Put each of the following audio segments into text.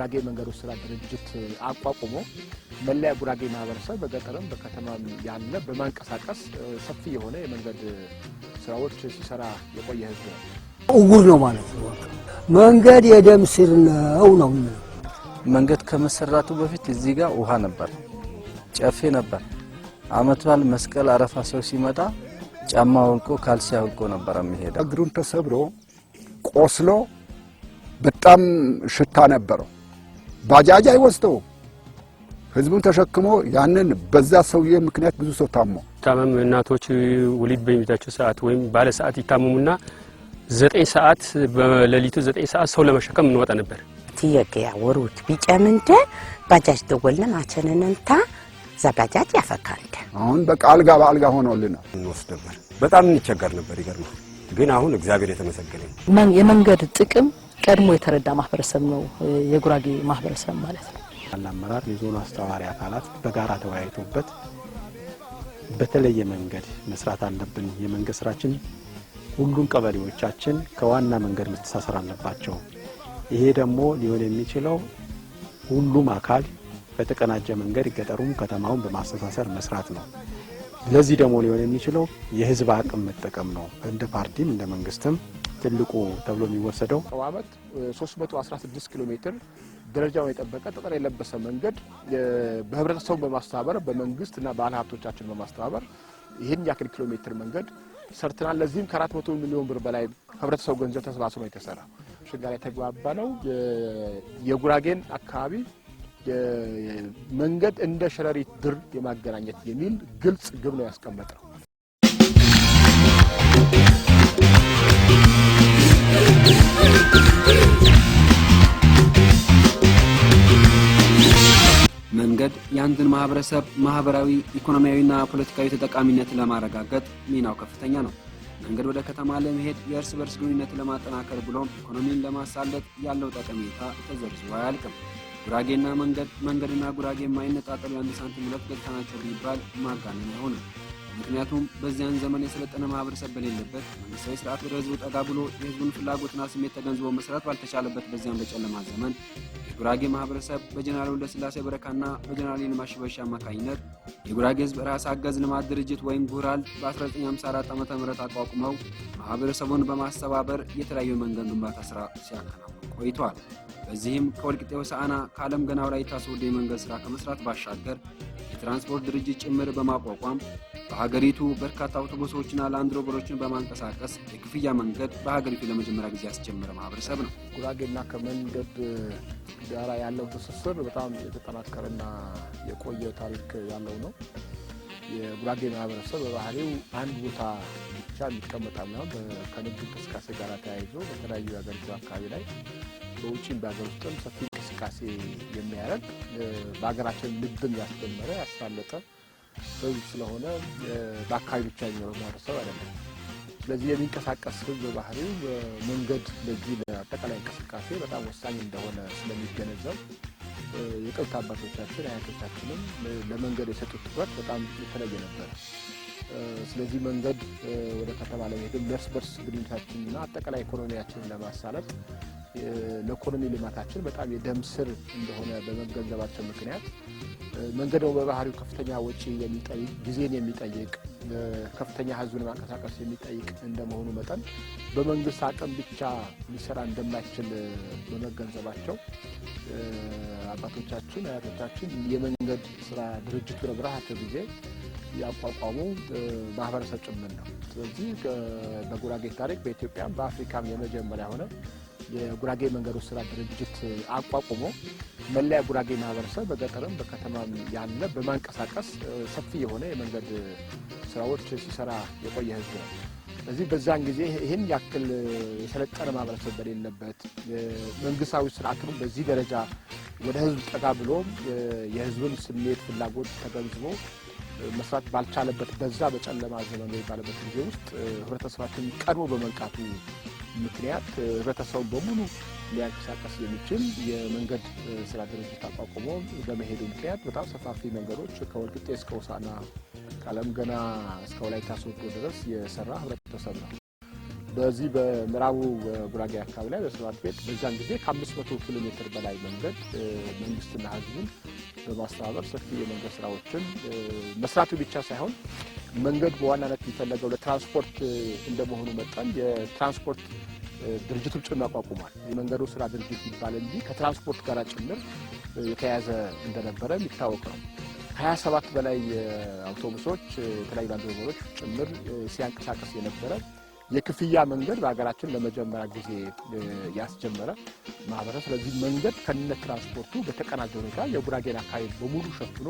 የጉራጌ መንገዶች ስራ ድርጅት አቋቁሞ መለያ ጉራጌ ማህበረሰብ በገጠርም በከተማም ያለ በማንቀሳቀስ ሰፊ የሆነ የመንገድ ስራዎች ሲሰራ የቆየ ህዝብ ነው። እውር ነው ማለት ነው። መንገድ የደም ስር ነው። መንገድ ከመሰራቱ በፊት እዚህ ጋር ውሃ ነበር፣ ጨፌ ነበር። አመት በዓል መስቀል አረፋ ሰው ሲመጣ ጫማ ወልቆ ካልሲ አውልቆ ነበር የሚሄደው። እግሩን ተሰብሮ ቆስሎ በጣም ሽታ ነበረው። ባጃጅ አይወስደው ህዝቡን ተሸክሞ ያንን በዛ ሰውዬ ምክንያት ብዙ ሰው ታመም እናቶች ወሊድ በሚታቸው ሰዓት ወይም ባለ ሰዓት ይታመሙና 9 ሰዓት በሌሊቱ 9 ሰዓት ሰው ለመሸከም እንወጣ ነበር። ትየቂያ ወሩት ቢጨምንደ ባጃጅ ደወልና ማቸነንንታ ዘባጃጅ ያፈካንደ አሁን በቃ አልጋ በአልጋ ሆኖልና እንወስድ ነበር። በጣም እንቸገር ነበር። ይገርማል። ግን አሁን እግዚአብሔር የተመሰገነ የመንገድ ጥቅም ቀድሞ የተረዳ ማህበረሰብ ነው የጉራጌ ማህበረሰብ ማለት ነው። አመራር የዞኑ አስተዋሪ አካላት በጋራ ተወያይቶበት በተለየ መንገድ መስራት አለብን። የመንገድ ስራችን ሁሉም ቀበሌዎቻችን ከዋና መንገድ መተሳሰር አለባቸው። ይሄ ደግሞ ሊሆን የሚችለው ሁሉም አካል በተቀናጀ መንገድ ገጠሩም ከተማውን በማስተሳሰር መስራት ነው። ለዚህ ደግሞ ሊሆን የሚችለው የህዝብ አቅም መጠቀም ነው። እንደ ፓርቲም እንደ መንግስትም ትልቁ ተብሎ የሚወሰደው አመት 316 ኪሎ ሜትር ደረጃውን የጠበቀ ጠጠር የለበሰ መንገድ በህብረተሰቡ በማስተባበር በመንግስትና ባለ ሀብቶቻችን በማስተባበር ይሄን ያክል ኪሎ ሜትር መንገድ ሰርተናል። ለዚህም ከ400 ሚሊዮን ብር በላይ ህብረተሰቡ ገንዘብ ተሰባስቦ የተሰራ ሽጋራ የተግባባ ነው። የጉራጌን አካባቢ መንገድ እንደ ሸረሪት ድር የማገናኘት የሚል ግልጽ ግብ ነው ያስቀመጠው። መንገድ የአንድን ማህበረሰብ ማህበራዊ፣ ኢኮኖሚያዊና ፖለቲካዊ ተጠቃሚነት ለማረጋገጥ ሚናው ከፍተኛ ነው። መንገድ ወደ ከተማ ለመሄድ የእርስ በርስ ግንኙነትን ለማጠናከር ብሎም ኢኮኖሚን ለማሳለጥ ያለው ጠቀሜታ ተዘርዝሮ አያልቅም። ጉራጌና መንገድና ጉራጌ የማይነጣጠሉ የአንድ ሳንቲም ሁለት ገጽታ ናቸው ቢባል ማጋነን አይሆንም። ምክንያቱም በዚያን ዘመን የሰለጠነ ማህበረሰብ በሌለበት መንግስታዊ ስርዓት ወደ ህዝቡ ጠጋ ብሎ የህዝቡን ፍላጎትና ስሜት ተገንዝቦ መስራት ባልተቻለበት በዚያን በጨለማ ዘመን የጉራጌ ማህበረሰብ በጀነራል ወልደስላሴ በረካና በጀነራል ይልማ ሽበሺ አማካኝነት የጉራጌ ህዝብ ራስ አገዝ ልማት ድርጅት ወይም ጉራል በ1954 ዓ.ም አቋቁመው ማህበረሰቡን በማስተባበር የተለያዩ መንገድ ግንባታ ስራ ሲያከናውኑ ቆይቷል። በዚህም ከወልቂጤ ሆሳዕና ከዓለም ገና ወላይታ ሶዶ የመንገድ ስራ ከመስራት ባሻገር የትራንስፖርት ድርጅት ጭምር በማቋቋም በሀገሪቱ በርካታ አውቶቡሶችና ላንድ ሮቨሮችን በማንቀሳቀስ የክፍያ መንገድ በሀገሪቱ ለመጀመሪያ ጊዜ ያስጀመረ ማህበረሰብ ነው። ጉራጌና ከመንገድ ጋራ ያለው ትስስር በጣም የተጠናከረና የቆየ ታሪክ ያለው ነው። የጉራጌ ማህበረሰብ በባህሪው አንድ ቦታ ብቻ የሚቀመጣል ነው። ከንግድ እንቅስቃሴ ጋር ተያይዞ በተለያዩ የሀገሪቱ አካባቢ ላይ በውጭም በሀገር ውስጥም ሰፊ እንቅስቃሴ የሚያደርግ በሀገራችን ንግድን ያስጀመረ ያሳለጠ ህዝብ ስለሆነ በአካባቢ ብቻ የሚኖረው ማህበረሰብ አይደለም። ስለዚህ የሚንቀሳቀስ ህዝብ በባህሪው መንገድ ለዚህ ለአጠቃላይ እንቅስቃሴ በጣም ወሳኝ እንደሆነ ስለሚገነዘብ የቅርታ አባቶቻችን አያቶቻችንም ለመንገድ የሰጡት ትኩረት በጣም የተለየ ነበር። ስለዚህ መንገድ ወደ ከተማ ለመሄድ ለእርስ በርስ ግንኙነታችንና አጠቃላይ ኢኮኖሚያችንን ለማሳለጥ ለኢኮኖሚ ልማታችን በጣም የደም ስር እንደሆነ በመገንዘባቸው ምክንያት መንገድ በባህሪው ከፍተኛ ወጪ የሚጠይቅ ጊዜን የሚጠይቅ ከፍተኛ ህዝብን ማንቀሳቀስ የሚጠይቅ እንደመሆኑ መጠን በመንግስት አቅም ብቻ ሊሰራ እንደማይችል በመገንዘባቸው አባቶቻችን አያቶቻችን የመንገድ ስራ ድርጅቱ ለብርሃት ጊዜ ያቋቋሙ ማህበረሰብ ጭምር ነው። ስለዚህ በጉራጌ ታሪክ በኢትዮጵያ በአፍሪካም የመጀመሪያ ሆነ የጉራጌ መንገዶች ስራ ድርጅት አቋቁሞ መለያ ጉራጌ ማህበረሰብ በገጠርም በከተማም ያለ በማንቀሳቀስ ሰፊ የሆነ የመንገድ ስራዎች ሲሰራ የቆየ ህዝብ ነው። ስለዚህ በዛን ጊዜ ይህን ያክል የሰለጠነ ማህበረሰብ በሌለበት መንግስታዊ ስርዓቱን በዚህ ደረጃ ወደ ህዝብ ጠጋ ብሎ የህዝብን ስሜት ፍላጎት ተገንዝቦ መስራት ባልቻለበት በዛ በጨለማ ዘመን ባለበት ጊዜ ውስጥ ህብረተሰባችን ቀድሞ በመንቃቱ ምክንያት ህብረተሰቡ በሙሉ ሊያንቀሳቀስ የሚችል የመንገድ ስራ ድርጅት አቋቁሞ በመሄዱ ምክንያት በጣም ሰፋፊ መንገዶች ከወልቂጤ እስከ ሆሳዕና ከዓለም ገና እስከ ወላይታ ሶዶ ድረስ የሰራ ህብረተሰብ ነው። በዚህ በምዕራቡ ጉራጌ አካባቢ ላይ በስራት ቤት በዛን ጊዜ ከ500 ኪሎ ሜትር በላይ መንገድ መንግስትና ህዝቡን በማስተባበር ሰፊ የመንገድ ስራዎችን መስራቱ ብቻ ሳይሆን መንገድ በዋናነት የሚፈለገው ለትራንስፖርት እንደመሆኑ መጠን የትራንስፖርት ድርጅቱ ጭምር አቋቁሟል። የመንገዱ ስራ ድርጅት ይባል እንጂ ከትራንስፖርት ጋር ጭምር የተያያዘ እንደነበረ የሚታወቅ ነው። 27 በላይ አውቶቡሶች የተለያዩ ላንድሮቨሮች ጭምር ሲያንቀሳቀስ የነበረ የክፍያ መንገድ በሀገራችን ለመጀመሪያ ጊዜ ያስጀመረ ማህበረሰብ። ስለዚህ መንገድ ከነ ትራንስፖርቱ በተቀናጀ ሁኔታ የጉራጌን አካባቢ በሙሉ ሸፍኖ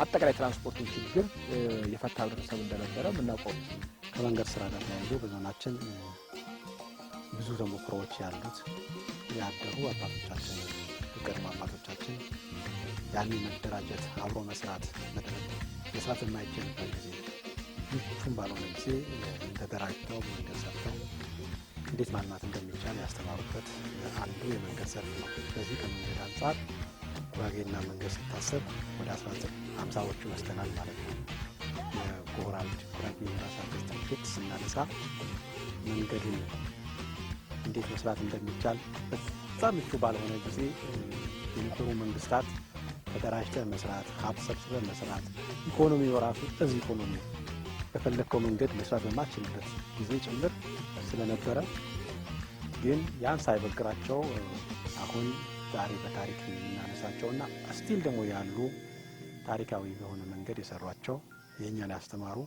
አጠቃላይ ትራንስፖርቱን ችግር የፈታ ህብረተሰብ እንደነበረ የምናውቀው። ከመንገድ ስራ ጋር ተያይዞ በዞናችን ብዙ ተሞክሮዎች ያሉት ያደሩ አባቶቻችን የቀድሞ አባቶቻችን ያን መደራጀት አብሮ መስራት መስራት የማይችልበት ጊዜ ሁሉም ባልሆነ ጊዜ ተደራጅተው መንገድ ሰርተው እንዴት ማልማት እንደሚቻል ያስተማሩበት አንዱ የመንገድ ዘርፍ ነው። ስለዚህ ከመንገድ አንጻር ጉራጌና መንገድ ሲታሰብ ወደ 1950ዎቹ ወስደናል ማለት ነው። የጎራል ጉራጌ ራስ አገዝ ትምህርት ስናነሳ መንገድን እንዴት መስራት እንደሚቻል በዛ ምቹ ባልሆነ ጊዜ የነበሩ መንግስታት ተደራጅተን መስራት፣ ሀብት ሰብስበን መስራት፣ ኢኮኖሚው ራሱ እዚህ ኢኮኖሚ በፈለከው መንገድ መስራት በማችልበት ጊዜ ጭምር ስለነበረ ግን ያን ሳይበግራቸው አሁን ዛሬ በታሪክ የምናነሳቸውና ስቲል ደግሞ ያሉ ታሪካዊ በሆነ መንገድ የሰሯቸው የእኛን ያስተማሩ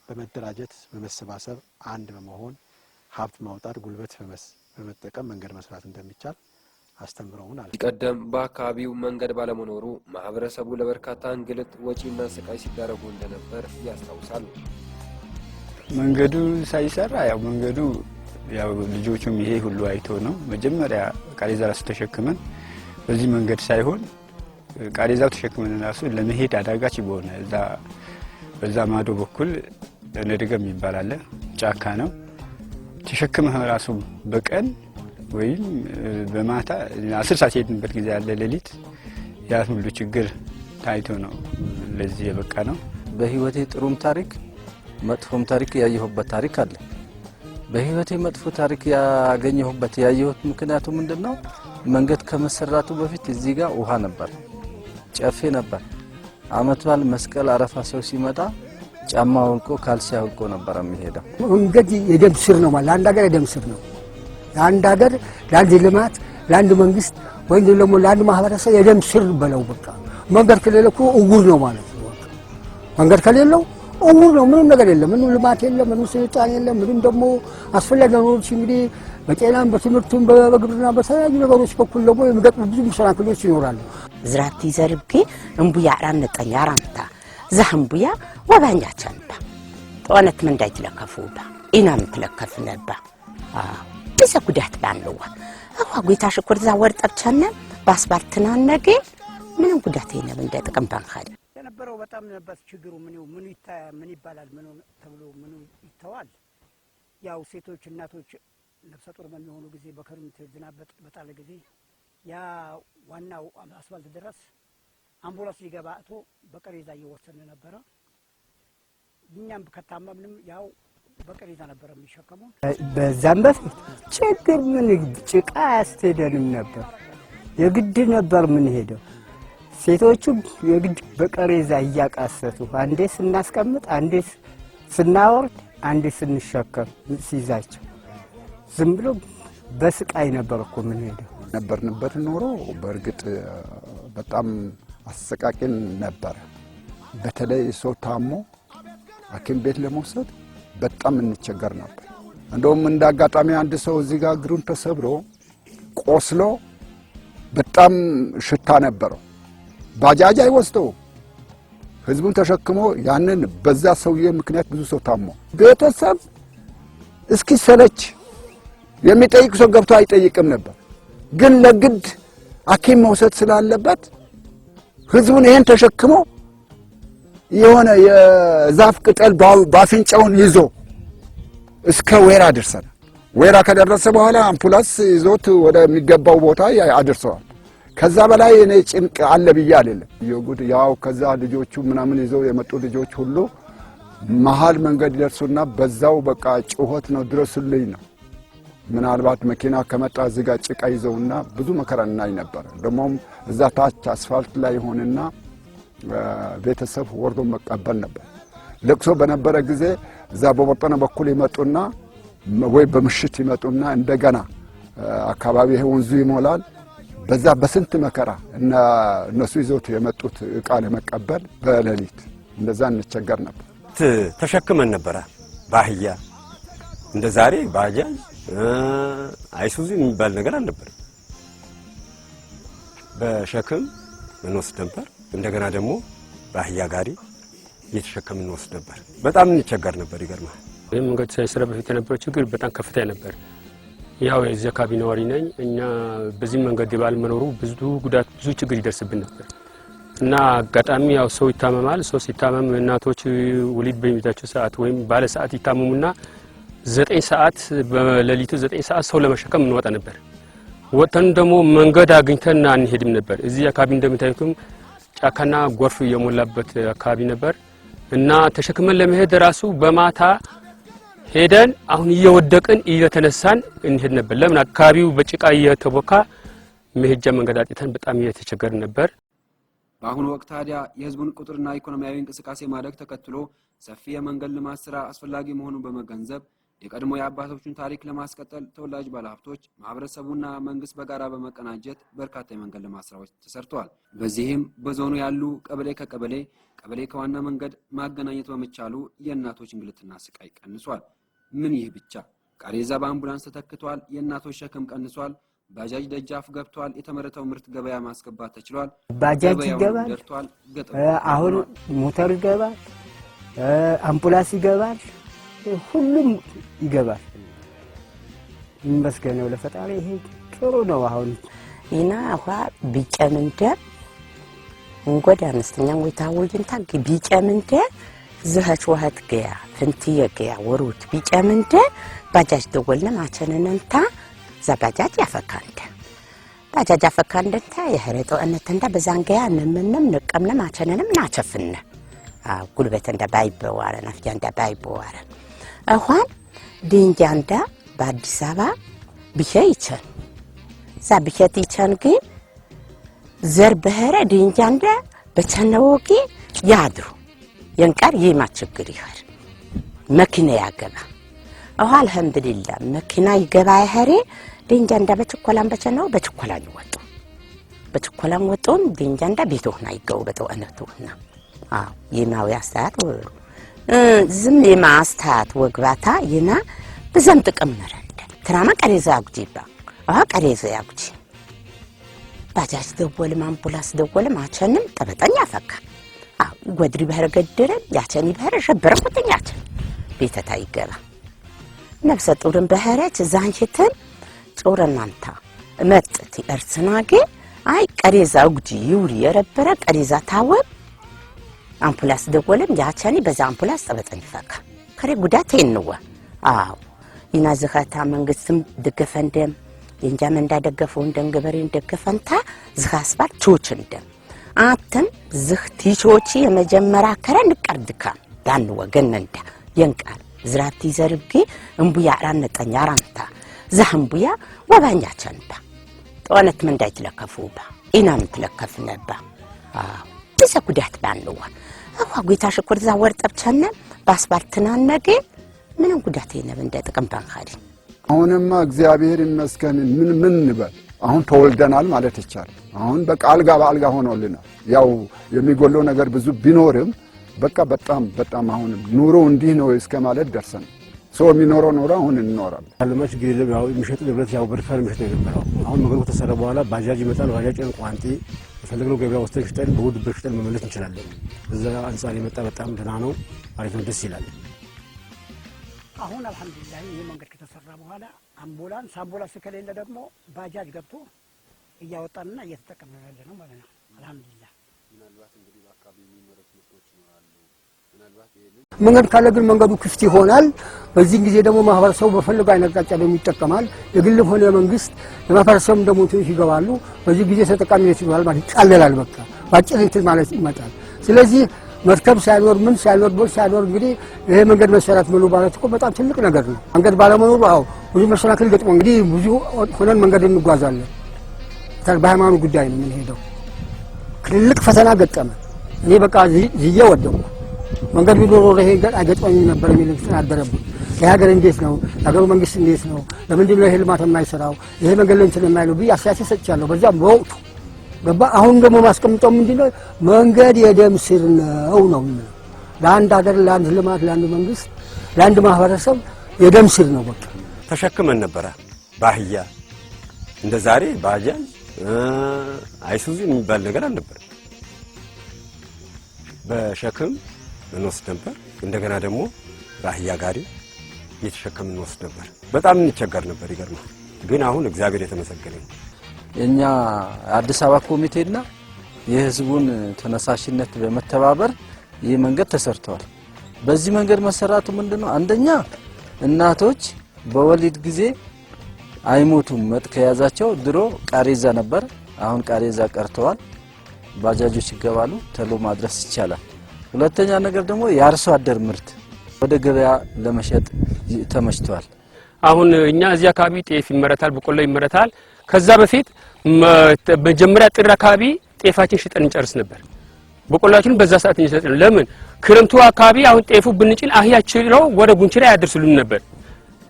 በመደራጀት በመሰባሰብ አንድ በመሆን ሀብት ማውጣት ጉልበት በመጠቀም መንገድ መስራት እንደሚቻል አስተምረውናል። ቀደም በአካባቢው መንገድ ባለመኖሩ ማህበረሰቡ ለበርካታ እንግልት ወጪና ስቃይ ሲዳረጉ እንደነበር ያስታውሳሉ። መንገዱ ሳይሰራ መንገዱ ልጆቹም ይሄ ሁሉ አይቶ ነው መጀመሪያ ቃሬዛ ራሱ ተሸክመን በዚህ መንገድ ሳይሆን ቃሬዛው ተሸክመን ራሱ ለመሄድ አዳጋች በሆነ በዛ ማዶ በኩል ነደገም ይባላል ጫካ ነው ተሸክመህ ራሱ በቀን ወይም በማታ 10 ሰዓት ሄድንበት ጊዜ ያለ ሌሊት ያ ሁሉ ችግር ታይቶ ነው ለዚህ የበቃ ነው። በህይወቴ ጥሩም ታሪክ መጥፎም ታሪክ ያየሁበት ታሪክ አለ። በህይወቴ መጥፎ ታሪክ ያየሁት ምክንያቱ ምንድነው? መንገድ ከመሰራቱ በፊት እዚህ ጋር ውሃ ነበር፣ ጨፌ ነበር። አመት በዓል መስቀል አረፋ ሰው ሲመጣ ጫማው እንቆ ካልሲ አውቆ ነበር የሚሄደው። መንገድ የደም ስር ነው ማለት አንድ ሀገር የደም ስር ነው። ለአንድ ሀገር ለአንድ ልማት ለአንድ መንግስት ወይም ደግሞ ለአንድ ማህበረሰብ የደም ስር በለው በቃ። መንገድ ከሌለ እኮ እውር ነው ማለት ነው። መንገድ ከሌለው እውር ነው፣ ምንም ነገር የለም፣ ምንም ልማት የለም፣ ምንም ስልጣኔ የለም፣ ምንም ደግሞ አስፈላጊ ነገሮች እንግዲህ በጤናም በትምህርቱም በግብርና በተለያዩ ነገሮች በኩል ደግሞ የሚገጥሙ ብዙ መሰናክሎች ይኖራሉ። ዝራቲ ዘርቤ እንቡያ አራነጠኛ አራምታ ዘህምቡያ ወባኛቸንባ ጦነት መንዳይ ትለከፉባ ኢናም ትለከፍነባ ብዙ ጉዳት ባንለዋ አዋ ጉይታ ሽኩር ዛ ወርጠብቻነ ባስባልትና ነገ ምንም ጉዳት የለም እንደ ጥቅም ባንካል የነበረው በጣም ነበር ችግሩ። ምን ይባላል ምን ተብሎ ምን ይተዋል። ያው ሴቶች እናቶች ነፍሰ ጡር በሚሆኑ ጊዜ በክረምት ዝናብ በጣለ ጊዜ ያ ዋናው አስፋልት ድረስ አምቡላንስ ሊገባ አቶ በቀሬዛ እየወሰነ ነበረ። እኛም ከታመምንም ያው በቀሬዛ ነበር የሚሸከሙ። በዛም በፊት ችግር ምን ጭቃ ያስተደንም ነበር፣ የግድ ነበር ምን ሄደው ሴቶቹ የግድ በቀሬዛ እያቃሰቱ አንዴ ስናስቀምጥ አንዴ ስናወርድ አንዴ ስንሸከም ሲይዛቸው ዝም ብሎ በስቃይ ነበር እኮ ምን ሄደው ነበርንበት ኖሮ በእርግጥ በጣም አሰቃቂን ነበር። በተለይ ሰው ታሞ ሐኪም ቤት ለመውሰድ በጣም እንቸገር ነበር። እንደውም እንዳጋጣሚ አንድ ሰው እዚህ ጋር እግሩን ተሰብሮ ቆስሎ በጣም ሽታ ነበረው። ባጃጅ አይወስደው ህዝቡን ተሸክሞ ያንን በዛ ሰውዬ ምክንያት ብዙ ሰው ታሞ ቤተሰብ እስኪ ሰለች የሚጠይቅ ሰው ገብቶ አይጠይቅም ነበር። ግን ለግድ ሐኪም መውሰድ ስላለበት ህዝቡን ይሄን ተሸክሞ የሆነ የዛፍ ቅጠል ባፍንጫውን ይዞ እስከ ወይራ ደርሰናል። ወይራ ከደረሰ በኋላ አምቡላንስ ይዞት ወደሚገባው ቦታ አድርሰዋል። ከዛ በላይ እኔ ጭንቅ አለ ብዬ አይደለም የጉድ ያው ከዛ ልጆቹ ምናምን ይዘው የመጡ ልጆች ሁሉ መሃል መንገድ ደርሱና በዛው በቃ ጩኸት ነው ድረሱልኝ ነው። ምናልባት መኪና ከመጣ እዚህ ጋር ጭቃ ይዘውና ብዙ መከራ እናይ ነበር። ደግሞም እዛ ታች አስፋልት ላይ ሆነና ቤተሰብ ወርዶ መቀበል ነበር። ለቅሶ በነበረ ጊዜ እዛ በወጠነ በኩል ይመጡና ወይ በምሽት ይመጡና እንደገና አካባቢ ወንዙ ይሞላል። በዛ በስንት መከራ እና እነሱ ይዘውት የመጡት ዕቃ ለመቀበል በሌሊት እንደዛ እንቸገር ነበር። ተሸክመን ነበረ ባህያ እንደ ዛሬ ባጃጅ አይሱዚ የሚባል ነገር አልነበር። በሸክም እንወስድ ነበር። እንደገና ደግሞ ባህያ ጋሪ እየተሸከምን እንወስድ ነበር። በጣም እንቸገር ነበር። ይገርማል። ይህ መንገድ ሳይሰራ በፊት የነበረው ችግር በጣም ከፍተኛ ነበር። ያው የዚህ አካባቢ ነዋሪ ነኝ እና በዚህ መንገድ ባለመኖሩ ብዙ ጉዳት ብዙ ችግር ይደርስብን ነበር እና አጋጣሚ ያው ሰው ይታመማል። ሰው ሲታመም እናቶች ወሊድ በሚይዛቸው ሰዓት ወይም ባለ ሰዓት ይታመሙና 9 ሰዓት በሌሊቱ 9 ሰዓት ሰው ለመሸከም እንወጣ ነበር። ወጥተን ደግሞ መንገድ አግኝተን አንሄድም ነበር። እዚህ አካባቢ እንደምታዩትም ጫካና ጎርፍ የሞላበት አካባቢ ነበር እና ተሸክመን ለመሄድ ራሱ በማታ ሄደን አሁን እየወደቅን እየተነሳን እንሄድ ነበር። ለምን አካባቢው በጭቃ እየተቦካ መሄጃ መንገድ አጥተን በጣም እየተቸገርን ነበር። በአሁኑ ወቅት ታዲያ የህዝቡን ቁጥርና ኢኮኖሚያዊ እንቅስቃሴ ማደግ ተከትሎ ሰፊ የመንገድ ልማት ስራ አስፈላጊ መሆኑን በመገንዘብ የቀድሞ የአባቶቹን ታሪክ ለማስቀጠል ተወላጅ ባለሀብቶች፣ ማህበረሰቡና መንግስት በጋራ በመቀናጀት በርካታ የመንገድ ልማት ስራዎች ተሰርተዋል። በዚህም በዞኑ ያሉ ቀበሌ ከቀበሌ ቀበሌ ከዋና መንገድ ማገናኘት በመቻሉ የእናቶች እንግልትና ስቃይ ቀንሷል። ምን ይህ ብቻ! ቃሬዛ በአምቡላንስ ተተክቷል። የእናቶች ሸክም ቀንሷል። ባጃጅ ደጃፍ ገብቷል። የተመረተው ምርት ገበያ ማስገባት ተችሏል። ባጃጅ ይገባል። አሁን ሞተር ይገባል። አምቡላንስ ይገባል። ሁሉም ይገባል። ይመስገነው ለፈጣሪ። ይሄ ጥሩ ነው። አሁን ኢና አኳ ቢጨምንደ እንጎዳ አነስተኛ ወይታወጅንታ ቢጨምንደ ዝህች ወህት ገያ ፍንትየ ገያ ወሩት ቢጨምንደ ባጃጅ ደወልነ ማቸነንታ ዘባጃጅ ያፈካንደ ባጃጅ ያፈካንደንታ የህረጦ እነተንዳ በዛንገያ ነምንም ነቀምነ ማቸነንም ናቸፍነ ጉልበት እንደ ባይበዋረ ናፍያ እንደ ባይበዋረ አሁን ድንጃንዳ በአዲስ አበባ ብቻይቸን ዛብከት ይቸን ግን ዘር በህረ ድንጃንዳ በቸነወቂ ያድሩ የንቃር ይማችግር ይኸር መኪና ያገባ አሁ አልሐምዱሊላህ መኪና ይገባ ይኸሬ ድንጃንዳ በችኮላን በቸነው በችኮላን ይወጡ በችኮላን ወጡን ድንጃንዳ ቤቶና ይገው በተወነቱና የማው ያስታት ወሩ ዝም የማስታት ወግባታ ይና በዘም ጥቅም መረንደ ትራማ ቀሬዛ አጉጂባ ቀሬዛ ያጉጂ ባጃጅ ደወል አምቡላንስ ደወል ማቸንም ጠበጠኛ ፈካ ጎድሪ ባህር ገደረ ያቸኒ ባህር ሸበረኩትኛች ቤተታ ይገባ ነፍሰ ጡርን ባህረች ዛንቺተን ጾረናንታ መጥቲ እርጽናጌ አይ ቀሬዛ አጉጂ ይውሪ የረበረ ቀሬዛ ታወብ አምፑላስ ደወለም ያቻኒ በዛ አምፑላስ ጠበጠኝ ፈካ ከሬ ጉዳት ይንዋ ይናዝኸታ መንግስትም ደገፈንደም የንጃም እንዳደገፈው እንደንገበሬ እንደገፈንታ ዝኻስባር ቾችንደ አተም ዝኽቲቾቺ የመጀመሪያ ከረ ንቀርድካ ዳን ወገነንዳ የንቃር ዝራቲ ዘርብኪ እንቡያ አራነጠኛ አራንታ ዘህምቡያ ወባኛቸንባ ጦነት መንዳይት ለከፉባ ኢናም ተለከፍነባ በዛ ጉዳት ባንዋ አጓጉታ ሽኩር ዛ ወርጠብቸነ ባስባልትና ነገ ምንም ጉዳት የለም እንደ ጥቅም ባንኻሪ አሁንማ እግዚአብሔር ይመስገን ምን ንበል አሁን ተወልደናል ማለት ይቻላል። አሁን በቃ አልጋ በአልጋ ሆኖልናል። ያው የሚጎለው ነገር ብዙ ቢኖርም በቃ በጣም አሁን ኑሮ እንዲህ ነው እስከ ማለት ደርሰን ሰው የሚኖረው ኖሮ አሁን እንኖራለን። አለማች ገለብ ያው የሚሸጥ ንብረት ያው በርካታ የሚሸጥ ነበር። አሁን መንገዱ ተሰራ በኋላ ባጃጅ ይመጣል። ባጃጅ ቋንጤ የፈለግነው ገበያ ወስደን ሽጠን በውድ ብር ሽጠን መመለስ እንችላለን። እዛ አንጻር የመጣ በጣም ደህና ነው። አሪፍ ነው። ደስ ይላል። አሁን አልሐምዱሊላህ ይሄ መንገድ ከተሰራ በኋላ አምቡላንስ ከሌለ ደግሞ ባጃጅ ገብቶ እያወጣንና እየተጠቀምን ያለ ነው ማለት ነው። አልሐምዱሊላህ ምናልባት እንግዲህ በአካባቢ የሚመረቱ ምርቶች ይኖራሉ። ምናልባት መንገድ ካለ ግን መንገዱ ክፍት ይሆናል። በዚህ ጊዜ ደግሞ ማህበረሰቡ በፈለገው አይነት አቅጣጫ ደግሞ ይጠቀማል። የግል ሆነ መንግስት ለማህበረሰቡ ደግሞ ትንሽ ይገባሉ። በዚህ ጊዜ ተጠቃሚነት ይኖራል ማለት ይቃለላል። በቃ ባጭር እንትን ማለት ይመጣል። ስለዚህ መርከብ ሳይኖር ምን ሳይኖር ቦል ሳይኖር እንግዲህ ይሄ መንገድ መሰራት ምሉ ማለት እኮ በጣም ትልቅ ነገር ነው። መንገድ ባለመኖሩ አዎ ብዙ መሰናክል ገጥሞ እንግዲህ ብዙ ሆነን መንገድ እንጓዛለን። በሃይማኖት ጉዳይ ነው የምንሄደው። ትልቅ ፈተና ገጠመ። እኔ በቃ ዝዬ ወደቁ። መንገድ ቢኖር ይሄ አይገጥመኝም ነበር የሚል እንትን አደረብኝ። የሀገር እንዴት ነው የሀገሩ መንግስት እንዴት ነው ለምንድን ነው ይሄ ልማት የማይሰራው ይሄ መንገድ ላይ እንትን የማይለው ብዬ አስተያየት ሰጥቻለሁ። በዛም በወቅቱ ገባ። አሁን ደግሞ ማስቀምጠው ምንድነው መንገድ የደም ስር ነው። ለአንድ ሀገር፣ ለአንድ ልማት፣ ለአንድ መንግስት፣ ለአንድ ማህበረሰብ የደም ስር ነው። በቃ ተሸክመን ነበረ ባህያ እንደ ዛሬ ባጃጅ አይሱዙ የሚባል ነገር አልነበር። በሸክም እንወስድ ነበር። እንደገና ደግሞ ባህያ ጋሪ እየተሸከምን እንወስድ ነበር። በጣም እንቸገር ነበር። ይገርማል። ግን አሁን እግዚአብሔር የተመሰገነ ነው። የኛ አዲስ አበባ ኮሚቴና የህዝቡን ተነሳሽነት በመተባበር ይህ መንገድ ተሰርቷል። በዚህ መንገድ መሰራቱ ምንድነው? አንደኛ እናቶች በወሊድ ጊዜ አይሞቱም። መጥ ከያዛቸው ድሮ ቃሬዛ ነበር፣ አሁን ቃሬዛ ቀርተዋል። ባጃጆች ይገባሉ፣ ተሎ ማድረስ ይቻላል። ሁለተኛ ነገር ደግሞ የአርሶ አደር ምርት ወደ ገበያ ለመሸጥ ተመችቷል። አሁን እኛ እዚህ አካባቢ ጤፍ ይመረታል፣ በቆሎ ይመረታል። ከዛ በፊት መጀመሪያ ጥር አካባቢ ጤፋችን ሽጠን እንጨርስ ነበር። በቆላችን በዛ ሰዓት እንጨርስ ነበር። ለምን ክረምቱ አካባቢ አሁን ጤፉ ብንጭን አህያ ችለው ወደ ጉንችራ ያደርሱልን ነበር።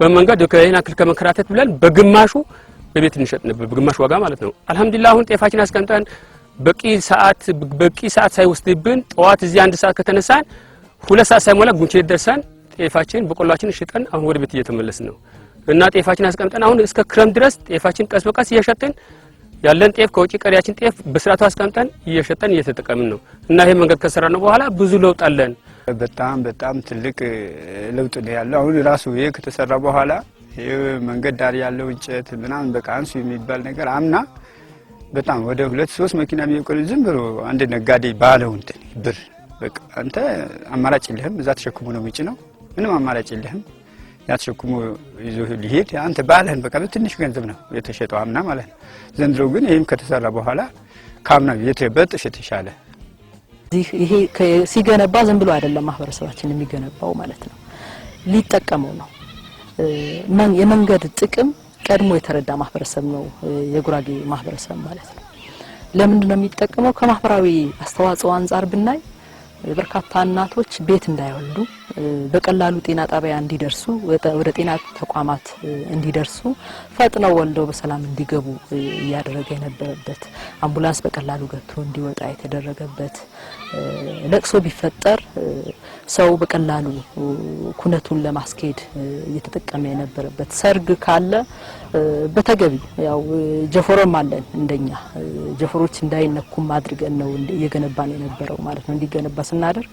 በመንገድ ከይና ከመከራተት ብለን በግማሹ በቤት እንሸጥ ነበር፣ በግማሽ ዋጋ ማለት ነው። አልহামዱሊላህ አሁን ጤፋችን አስቀምጠን በቂ ሰዓት ሳይወስድብን ጠዋት እዚህ 1 ሰዓት ከተነሳን 2 ሰዓት ሳይሞላ ጉንችራ ደርሰን ጤፋችን በቆላችን ሽጠን አሁን ወደ ቤት እየተመለስን ነው። እና ጤፋችን አስቀምጠን አሁን እስከ ክረምት ድረስ ጤፋችን ቀስ በቀስ እየሸጥን ያለን ጤፍ ከውጪ ቀሪያችን ጤፍ በስራቱ አስቀምጠን እየሸጠን እየተጠቀምን ነው። እና ይሄ መንገድ ከሰራነው በኋላ ብዙ ለውጥ አለን። በጣም ትልቅ ለውጥ ነው ያለው። አሁን ራሱ ይሄ ከተሰራ በኋላ ይሄ መንገድ ዳር ያለው እንጨት ምናምን በቃ አንሱ የሚባል ነገር አምና በጣም ወደ 2-3 መኪና የሚቆል ዝም ብሎ አንድ ነጋዴ ባለው እንትን ብር በቃ አንተ አማራጭ የለህም፣ እዛ ተሸክሞ ነው የሚጭ ነው፣ ምንም አማራጭ የለህም። ያተሸክሞ ይዞ ሊሄድ አንተ ባለህን በቃ በትንሽ ገንዘብ ነው የተሸጠው አምና ማለት ነው። ዘንድሮ ግን ይሄም ከተሰራ በኋላ ካምና የተበጥሽ የተሻለ ይሄ ሲገነባ ዝም ብሎ አይደለም ማህበረሰባችን የሚገነባው ማለት ነው፣ ሊጠቀመው ነው። የመንገድ ጥቅም ቀድሞ የተረዳ ማህበረሰብ ነው የጉራጌ ማህበረሰብ ማለት ነው። ለምንድን ነው የሚጠቀመው? ከማህበራዊ አስተዋጽኦ አንፃር ብናይ በርካታ እናቶች ቤት እንዳይወልዱ በቀላሉ ጤና ጣቢያ እንዲደርሱ ወደ ጤና ተቋማት እንዲደርሱ ፈጥነው ወልደው በሰላም እንዲገቡ ያደረገ የነበረበት አምቡላንስ በቀላሉ ገብቶ እንዲወጣ የተደረገበት ለቅሶ ቢፈጠር ሰው በቀላሉ ኩነቱን ለማስኬድ እየተጠቀመ የነበረበት ሰርግ ካለ በተገቢ ያው ጀፎሮም አለን እንደኛ ጀፎሮች እንዳይነኩም አድርገን ነው እየገነባን የነበረው ማለት ነው። እንዲገነባ ስናደርግ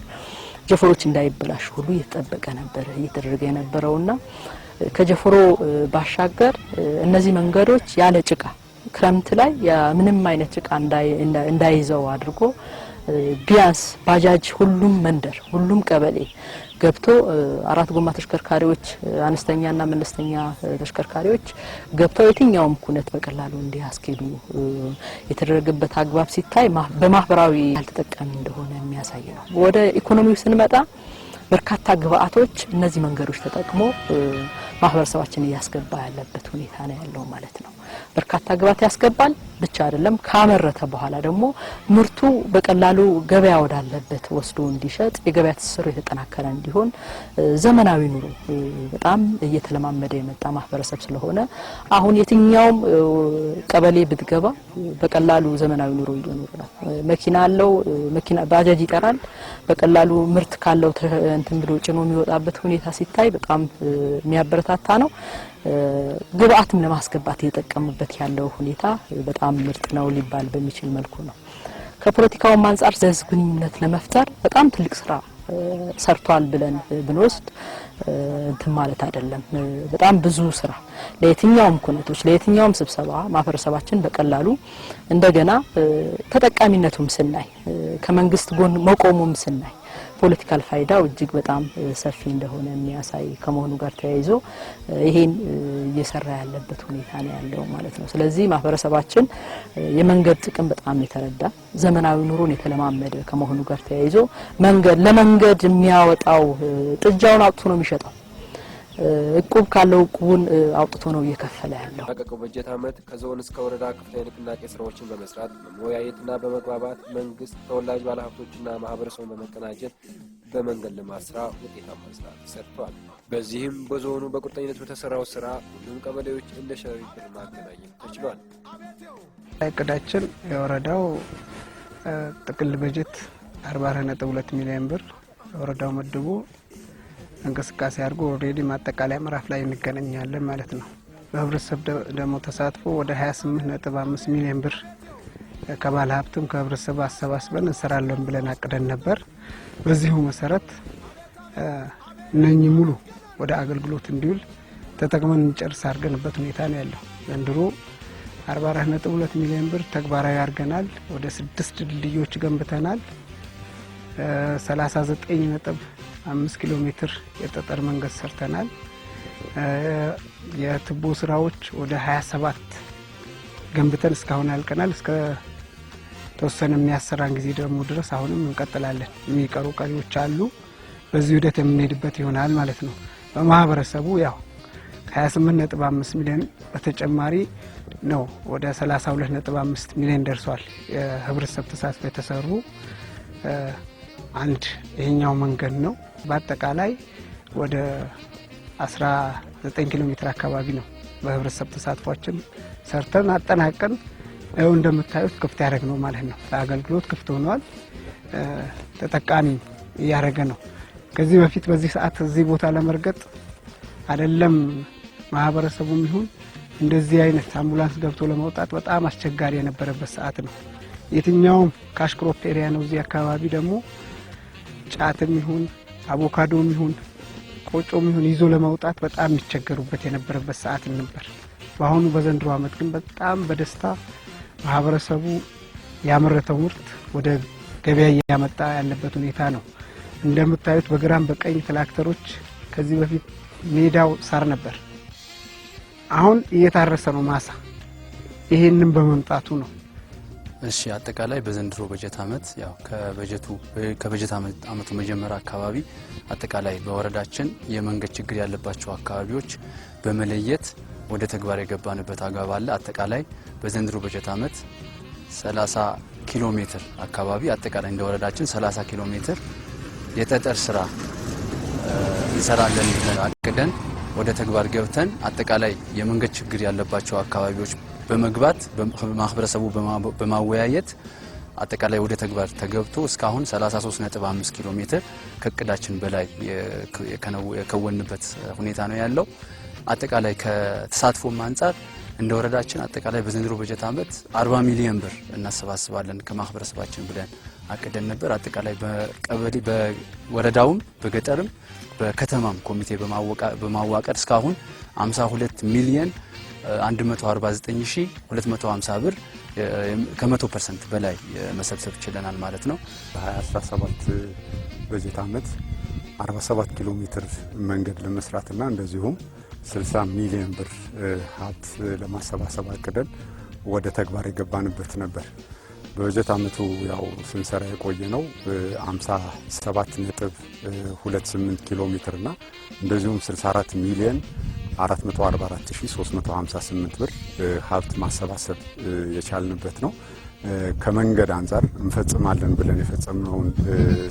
ጀፎሮች እንዳይበላሽ ሁሉ እየተጠበቀ ነበር እየተደረገ የነበረውና ከጀፎሮ ባሻገር እነዚህ መንገዶች ያለ ጭቃ ክረምት ላይ ምንም አይነት ጭቃ እንዳይዘው አድርጎ ቢያንስ ባጃጅ ሁሉም መንደር ሁሉም ቀበሌ ገብቶ 4 ጎማ ተሽከርካሪዎች አነስተኛና መለስተኛ ተሽከርካሪዎች ገብተው የትኛውም ኩነት በቀላሉ እንዲያስኬዱ የተደረገበት አግባብ ሲታይ በማህበራዊ ያልተጠቀሚ እንደሆነ የሚያሳይ ነው። ወደ ኢኮኖሚው ስንመጣ በርካታ ግብአቶች እነዚህ መንገዶች ተጠቅሞ ማህበረሰባችን እያስገባ ያለበት ሁኔታ ነው ያለው ማለት ነው። በርካታ ግብአት ያስገባል ብቻ አይደለም ካመረተ በኋላ ደግሞ ምርቱ በቀላሉ ገበያ ወዳለበት ወስዶ እንዲሸጥ የገበያ ትስስሩ የተጠናከረ እንዲሆን ዘመናዊ ኑሮ በጣም እየተለማመደ የመጣ ማህበረሰብ ስለሆነ አሁን የትኛውም ቀበሌ ብትገባ በቀላሉ ዘመናዊ ኑሮ እየኖረ ነው። መኪና አለው፣ መኪና ባጃጅ ይጠራል። በቀላሉ ምርት ካለው እንትን ብሎ ጭኖ የሚወጣበት ሁኔታ ሲታይ በጣም የሚያበረታታ ነው። ግብአትም ለማስገባት እየተጠቀሙበት ያለው ሁኔታ በጣም ምርጥ ነው ሊባል በሚችል መልኩ ነው። ከፖለቲካው አንፃር የህዝብ ግንኙነት ለመፍጠር በጣም ትልቅ ስራ ሰርቷል ብለን ብንወስድ እንትን ማለት አይደለም። በጣም ብዙ ስራ ለየትኛውም ኩነቶች ለየትኛውም ስብሰባ ማህበረሰባችን በቀላሉ እንደገና ተጠቃሚነቱም ስናይ ከመንግስት ጎን መቆሙም ስናይ ፖለቲካል ፋይዳው እጅግ በጣም ሰፊ እንደሆነ የሚያሳይ ከመሆኑ ጋር ተያይዞ ይሄን እየሰራ ያለበት ሁኔታ ነው ያለው ማለት ነው። ስለዚህ ማህበረሰባችን የመንገድ ጥቅም በጣም የተረዳ ዘመናዊ ኑሮን የተለማመደ ከመሆኑ ጋር ተያይዞ ለመንገድ የሚያወጣው ጥጃውን አውጥቶ ነው የሚሸጠው። እቁብ ካለው እቁቡን አውጥቶ ነው እየከፈለ ያለው። በቀቀው በጀት ዓመት ከዞን እስከ ወረዳ ከፍተኛ ንቅናቄ ስራዎችን በመስራት በመወያየትና በመግባባት መንግስት ተወላጅ ባለሀብቶችና ማህበረሰቡን በመቀናጀት በመንገድ ልማት ስራ ውጤታማ ስራ ተሰርቷል። በዚህም በዞኑ በቁርጠኝነት በተሰራው ስራ ሁሉም ቀበሌዎች እንደ ሸረሪት ድር ማገናኘት ተችሏል። እቅዳችን የወረዳው ጥቅል በጀት 44.2 ሚሊዮን ብር ወረዳው መድቦ እንቅስቃሴ አድርጎ ኦልሬዲ ማጠቃለያ ምዕራፍ ላይ እንገናኛለን ማለት ነው። በህብረተሰብ ደግሞ ተሳትፎ ወደ 28.5 ሚሊዮን ብር ከባለ ሀብትም ከህብረተሰብ አሰባስበን እንሰራለን ብለን አቅደን ነበር። በዚሁ መሰረት እነኚህ ሙሉ ወደ አገልግሎት እንዲውል ተጠቅመን እንጨርስ አድርገንበት ሁኔታ ነው ያለው። ዘንድሮ 44.2 ሚሊዮን ብር ተግባራዊ አድርገናል። ወደ 6 ድልድዮች ገንብተናል። 39.5 ኪሎ ሜትር የጠጠር መንገድ ሰርተናል። የቱቦ ስራዎች ወደ 27 ገንብተን እስካሁን ያልቀናል። እስከ ተወሰነ የሚያሰራን ጊዜ ደግሞ ድረስ አሁንም እንቀጥላለን። የሚቀሩ ቀሪዎች አሉ። በዚህ ሂደት የምንሄድበት ይሆናል ማለት ነው። በማህበረሰቡ ያው ከ28.5 ሚሊዮን በተጨማሪ ነው ወደ 32.5 ሚሊዮን ደርሷል። የህብረተሰብ ተሳትፎ የተሰሩ አንድ ይሄኛው መንገድ ነው። በአጠቃላይ ወደ 19 ኪሎ ሜትር አካባቢ ነው በህብረተሰብ ተሳትፏችን ሰርተን አጠናቀን ያው እንደምታዩት ክፍት ያደረግ ነው ማለት ነው። ለአገልግሎት ክፍት ሆኗል። ተጠቃሚ እያደረገ ነው። ከዚህ በፊት በዚህ ሰዓት እዚህ ቦታ ለመርገጥ አይደለም ማህበረሰቡም ይሁን እንደዚህ አይነት አምቡላንስ ገብቶ ለመውጣት በጣም አስቸጋሪ የነበረበት ሰዓት ነው። የትኛውም ካሽክሮፕ ኤሪያ ነው። እዚህ አካባቢ ደግሞ ጫትም ይሁን አቮካዶም ይሁን ቆጮም ይሁን ይዞ ለመውጣት በጣም የሚቸገሩበት የነበረበት ሰዓት ነበር። በአሁኑ በዘንድሮ ዓመት ግን በጣም በደስታ ማህበረሰቡ ያመረተው ምርት ወደ ገበያ እያመጣ ያለበት ሁኔታ ነው። እንደምታዩት በግራም በቀኝ ትራክተሮች ከዚህ በፊት ሜዳው ሳር ነበር። አሁን እየታረሰ ነው ማሳ። ይሄንን በመምጣቱ ነው። እሺ አጠቃላይ በዘንድሮ በጀት ዓመት ያው ከበጀት ዓመቱ መጀመሪያ አካባቢ አጠቃላይ በወረዳችን የመንገድ ችግር ያለባቸው አካባቢዎች በመለየት ወደ ተግባር የገባንበት አግባብ አለ። አጠቃላይ በዘንድሮ በጀት ዓመት 30 ኪሎ ሜትር አካባቢ አጠቃላይ እንደ ወረዳችን 30 ኪሎ ሜትር የጠጠር ስራ እንሰራለን ብለን አቅደን ወደ ተግባር ገብተን አጠቃላይ የመንገድ ችግር ያለባቸው አካባቢዎች በመግባት ማህበረሰቡ በማወያየት አጠቃላይ ወደ ተግባር ተገብቶ እስካሁን 33.5 ኪሎ ሜትር ከእቅዳችን በላይ የከወንበት ሁኔታ ነው ያለው። አጠቃላይ ከተሳትፎም አንጻር እንደ ወረዳችን አጠቃላይ በዘንድሮ በጀት ዓመት 40 ሚሊዮን ብር እናሰባስባለን ከማህበረሰባችን ብለን አቅደን ነበር። አጠቃላይ በቀበሌ በወረዳውም በገጠርም በከተማም ኮሚቴ በማዋቀር እስካሁን 52 ሚሊዮን 149250 ብር ከ100% በላይ መሰብሰብ ችለናል ማለት ነው። በ2017 በጀት ዓመት 47 ኪሎ ሜትር መንገድ ለመስራትና እንደዚሁም 60 ሚሊዮን ብር ሀብት ለማሰባሰብ አቅደን ወደ ተግባር የገባንበት ነበር። በበጀት ዓመቱ ያው ስንሰራ የቆየ ነው 57.28 ኪሎ ሜትርና እንደዚሁም 64 ሚሊዮን 444358 ብር ሀብት ማሰባሰብ የቻልንበት ነው። ከመንገድ አንጻር እንፈጽማለን ብለን የፈጸምነውን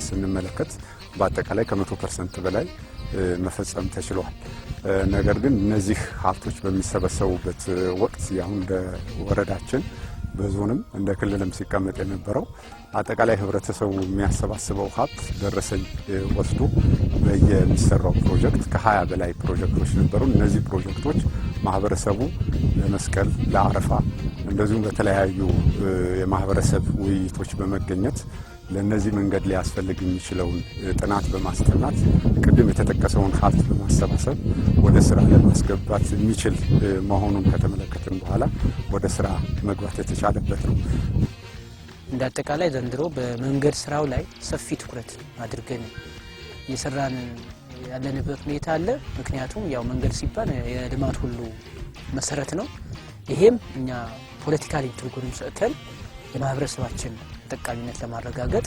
ስንመለከት በአጠቃላይ ከ100% በላይ መፈጸም ተችሏል። ነገር ግን እነዚህ ሀብቶች በሚሰበሰቡበት ወቅት ያሁን እንደ ወረዳችን በዞንም እንደ ክልልም ሲቀመጥ የነበረው አጠቃላይ ህብረተሰቡ የሚያሰባስበው ሀብት ደረሰኝ ወስዶ በየሚሰራው ፕሮጀክት ከ20 በላይ ፕሮጀክቶች ነበሩ። እነዚህ ፕሮጀክቶች ማህበረሰቡ ለመስቀል፣ ለአረፋ እንደዚሁም በተለያዩ የማህበረሰብ ውይይቶች በመገኘት ለነዚህ መንገድ ሊያስፈልግ የሚችለውን ጥናት በማስጠናት ቅድም የተጠቀሰውን ሀብት በማሰባሰብ ወደ ስራ ለማስገባት የሚችል መሆኑን ከተመለከትን በኋላ ወደ ስራ መግባት የተቻለበት ነው። እንዳጠቃላይ ዘንድሮ በመንገድ ስራው ላይ ሰፊ ትኩረት አድርገን እየሰራን ያለንበት ሁኔታ አለ። ምክንያቱም ያው መንገድ ሲባል የልማት ሁሉ መሰረት ነው። ይሄም እኛ ፖለቲካሊ ትርጉም ሰጥተን የማህበረሰባችን ተጠቃሚነት ለማረጋገጥ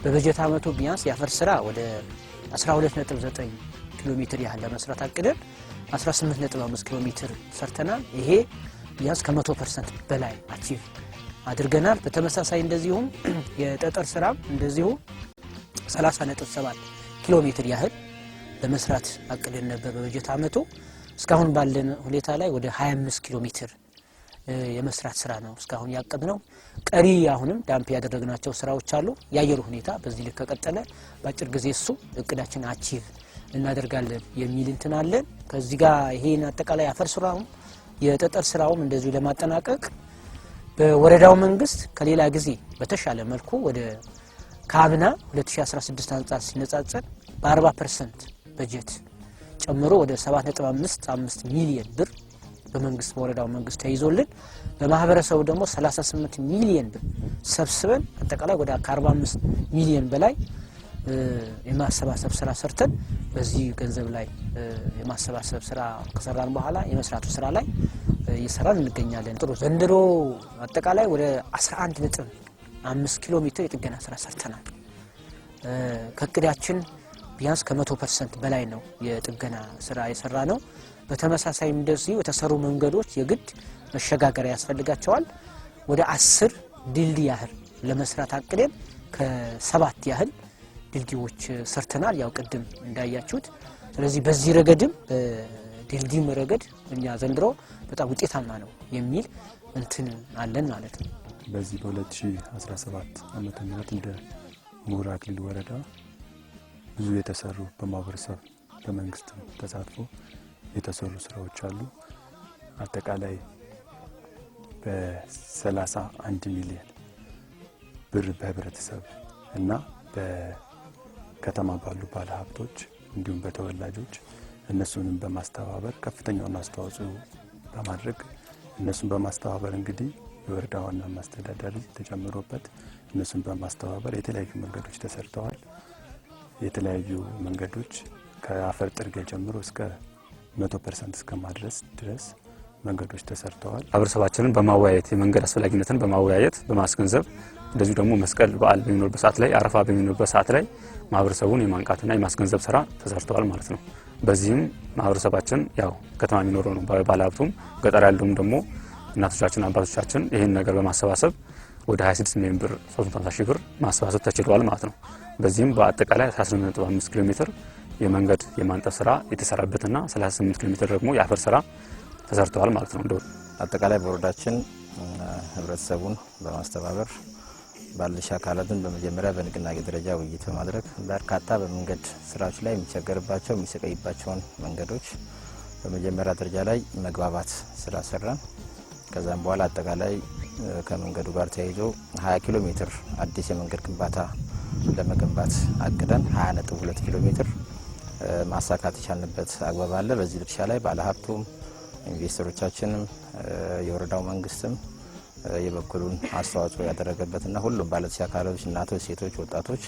በበጀት ዓመቱ ቢያንስ ያፈር ስራ ወደ 12.9 ኪሎ ሜትር ያህል ለመስራት አቅደን 18.5 ኪሎ ሜትር ሰርተናል። ይሄ ቢያንስ ከ100% በላይ አቺቭ አድርገናል። በተመሳሳይ እንደዚሁም የጠጠር ስራ እንደዚሁ 30.7 ኪሎ ሜትር ያህል ለመስራት አቅደን ነበር በበጀት ዓመቱ። እስካሁን ባለን ሁኔታ ላይ ወደ 25 ኪሎ ሜትር የመስራት ስራ ነው እስካሁን ያቀድነው። ቀሪ አሁንም ዳምፕ ያደረግናቸው ስራዎች አሉ። የአየሩ ሁኔታ በዚህ ልክ ከቀጠለ በአጭር ጊዜ እሱ እቅዳችን አቺቭ እናደርጋለን የሚል እንትን አለን። ከዚህ ጋር ይሄን አጠቃላይ አፈር ስራው የጠጠር ስራውም እንደዚሁ ለማጠናቀቅ በወረዳው መንግስት ከሌላ ጊዜ በተሻለ መልኩ ወደ ካቢና 2016 አንጻር ሲነጻጸር በ40% በጀት ጨምሮ ወደ 7.55 ሚሊዮን ብር በመንግስት በወረዳው መንግስት ተይዞልን በማህበረሰቡ ደግሞ 38 ሚሊዮን ብር ሰብስበን አጠቃላይ ወደ 45 ሚሊዮን በላይ የማሰባሰብ ስራ ሰርተን በዚህ ገንዘብ ላይ የማሰባሰብ ስራ ከሰራን በኋላ የመስራቱ ስራ ላይ እየሰራን እንገኛለን። ጥሩ ዘንድሮ አጠቃላይ ወደ 11.5 ኪሎ ሜትር የጥገና ስራ ሰርተናል። ከእቅዳችን ቢያንስ ከ100% በላይ ነው የጥገና ስራ የሰራ ነው። በተመሳሳይ እንደዚህ የተሰሩ መንገዶች የግድ መሸጋገሪያ ያስፈልጋቸዋል። ወደ 10 ድልድይ ያህል ለመስራት አቅደን ከ7 ያህል ድልድዮች ሰርተናል፣ ያው ቅድም እንዳያችሁት። ስለዚህ በዚህ ረገድም በድልድይም ረገድ እኛ ዘንድሮ በጣም ውጤታማ ነው የሚል እንትን አለን ማለት ነው። በዚህ በ2017 ዓመተ ምህረት እንደ ምሁር አክሊል ወረዳ ብዙ የተሰሩ በማህበረሰብ በመንግስት ተሳትፎ የተሰሩ ስራዎች አሉ። አጠቃላይ በ31 ሚሊዮን ብር በህብረተሰብ እና በከተማ ባሉ ባለሀብቶች እንዲሁም በተወላጆች እነሱንም በማስተባበር ከፍተኛውን አስተዋጽኦ በማድረግ እነሱን በማስተባበር እንግዲህ የወረዳ ዋና ማስተዳደሪ ተጨምሮበት እነሱን በማስተባበር የተለያዩ መንገዶች ተሰርተዋል። የተለያዩ መንገዶች ከአፈር ጥርጊያ ጀምሮ እስከ 100% እስከ ማድረስ ድረስ መንገዶች ተሰርተዋል። ማህበረሰባችንን በማወያየት የመንገድ አስፈላጊነትን በማወያየት በማስገንዘብ እንደዚሁ ደግሞ መስቀል በዓል በሚኖርበት ሰዓት ላይ አረፋ በሚኖርበት ሰዓት ላይ ማህበረሰቡን የማንቃትና የማስገንዘብ ስራ ተሰርተዋል ማለት ነው። በዚህም ማህበረሰባችን ያው ከተማ የሚኖረው ነው ባለሀብቱም ገጠር ያለውም ደግሞ እናቶቻችን አባቶቻችን ይህን ነገር በማሰባሰብ ወደ 26 ሚሊዮን ብር 350 ሺህ ብር ማሰባሰብ ተችሏል ማለት ነው። በዚህም በአጠቃላይ 18.5 ኪሎ ሜትር የመንገድ የማንጠፍ ስራ የተሰራበትና 38 ኪሎ ሜትር ደግሞ የአፈር ስራ ተሰርተዋል ማለት ነው። እንደው አጠቃላይ በወረዳችን ህብረተሰቡን በማስተባበር ባለድርሻ አካላትን በመጀመሪያ በንቅናቄ ደረጃ ውይይት በማድረግ በርካታ በመንገድ ስራዎች ላይ የሚቸገርባቸው የሚሰቃይባቸውን መንገዶች በመጀመሪያ ደረጃ ላይ መግባባት ስራ ሰራን። ከዛም በኋላ አጠቃላይ ከመንገዱ ጋር ተያይዞ 20 ኪሎ ሜትር አዲስ የመንገድ ግንባታ ለመገንባት አቅደን 20.2 ኪሎ ሜትር ማሳካት የቻልንበት አግባብ አለ። በዚህ ድርሻ ላይ ባለሀብቱም ኢንቨስተሮቻችንም የወረዳው መንግስትም የበኩሉን አስተዋጽኦ ያደረገበትና ሁሉም ባለድርሻ አካሎች እናቶች፣ ሴቶች፣ ወጣቶች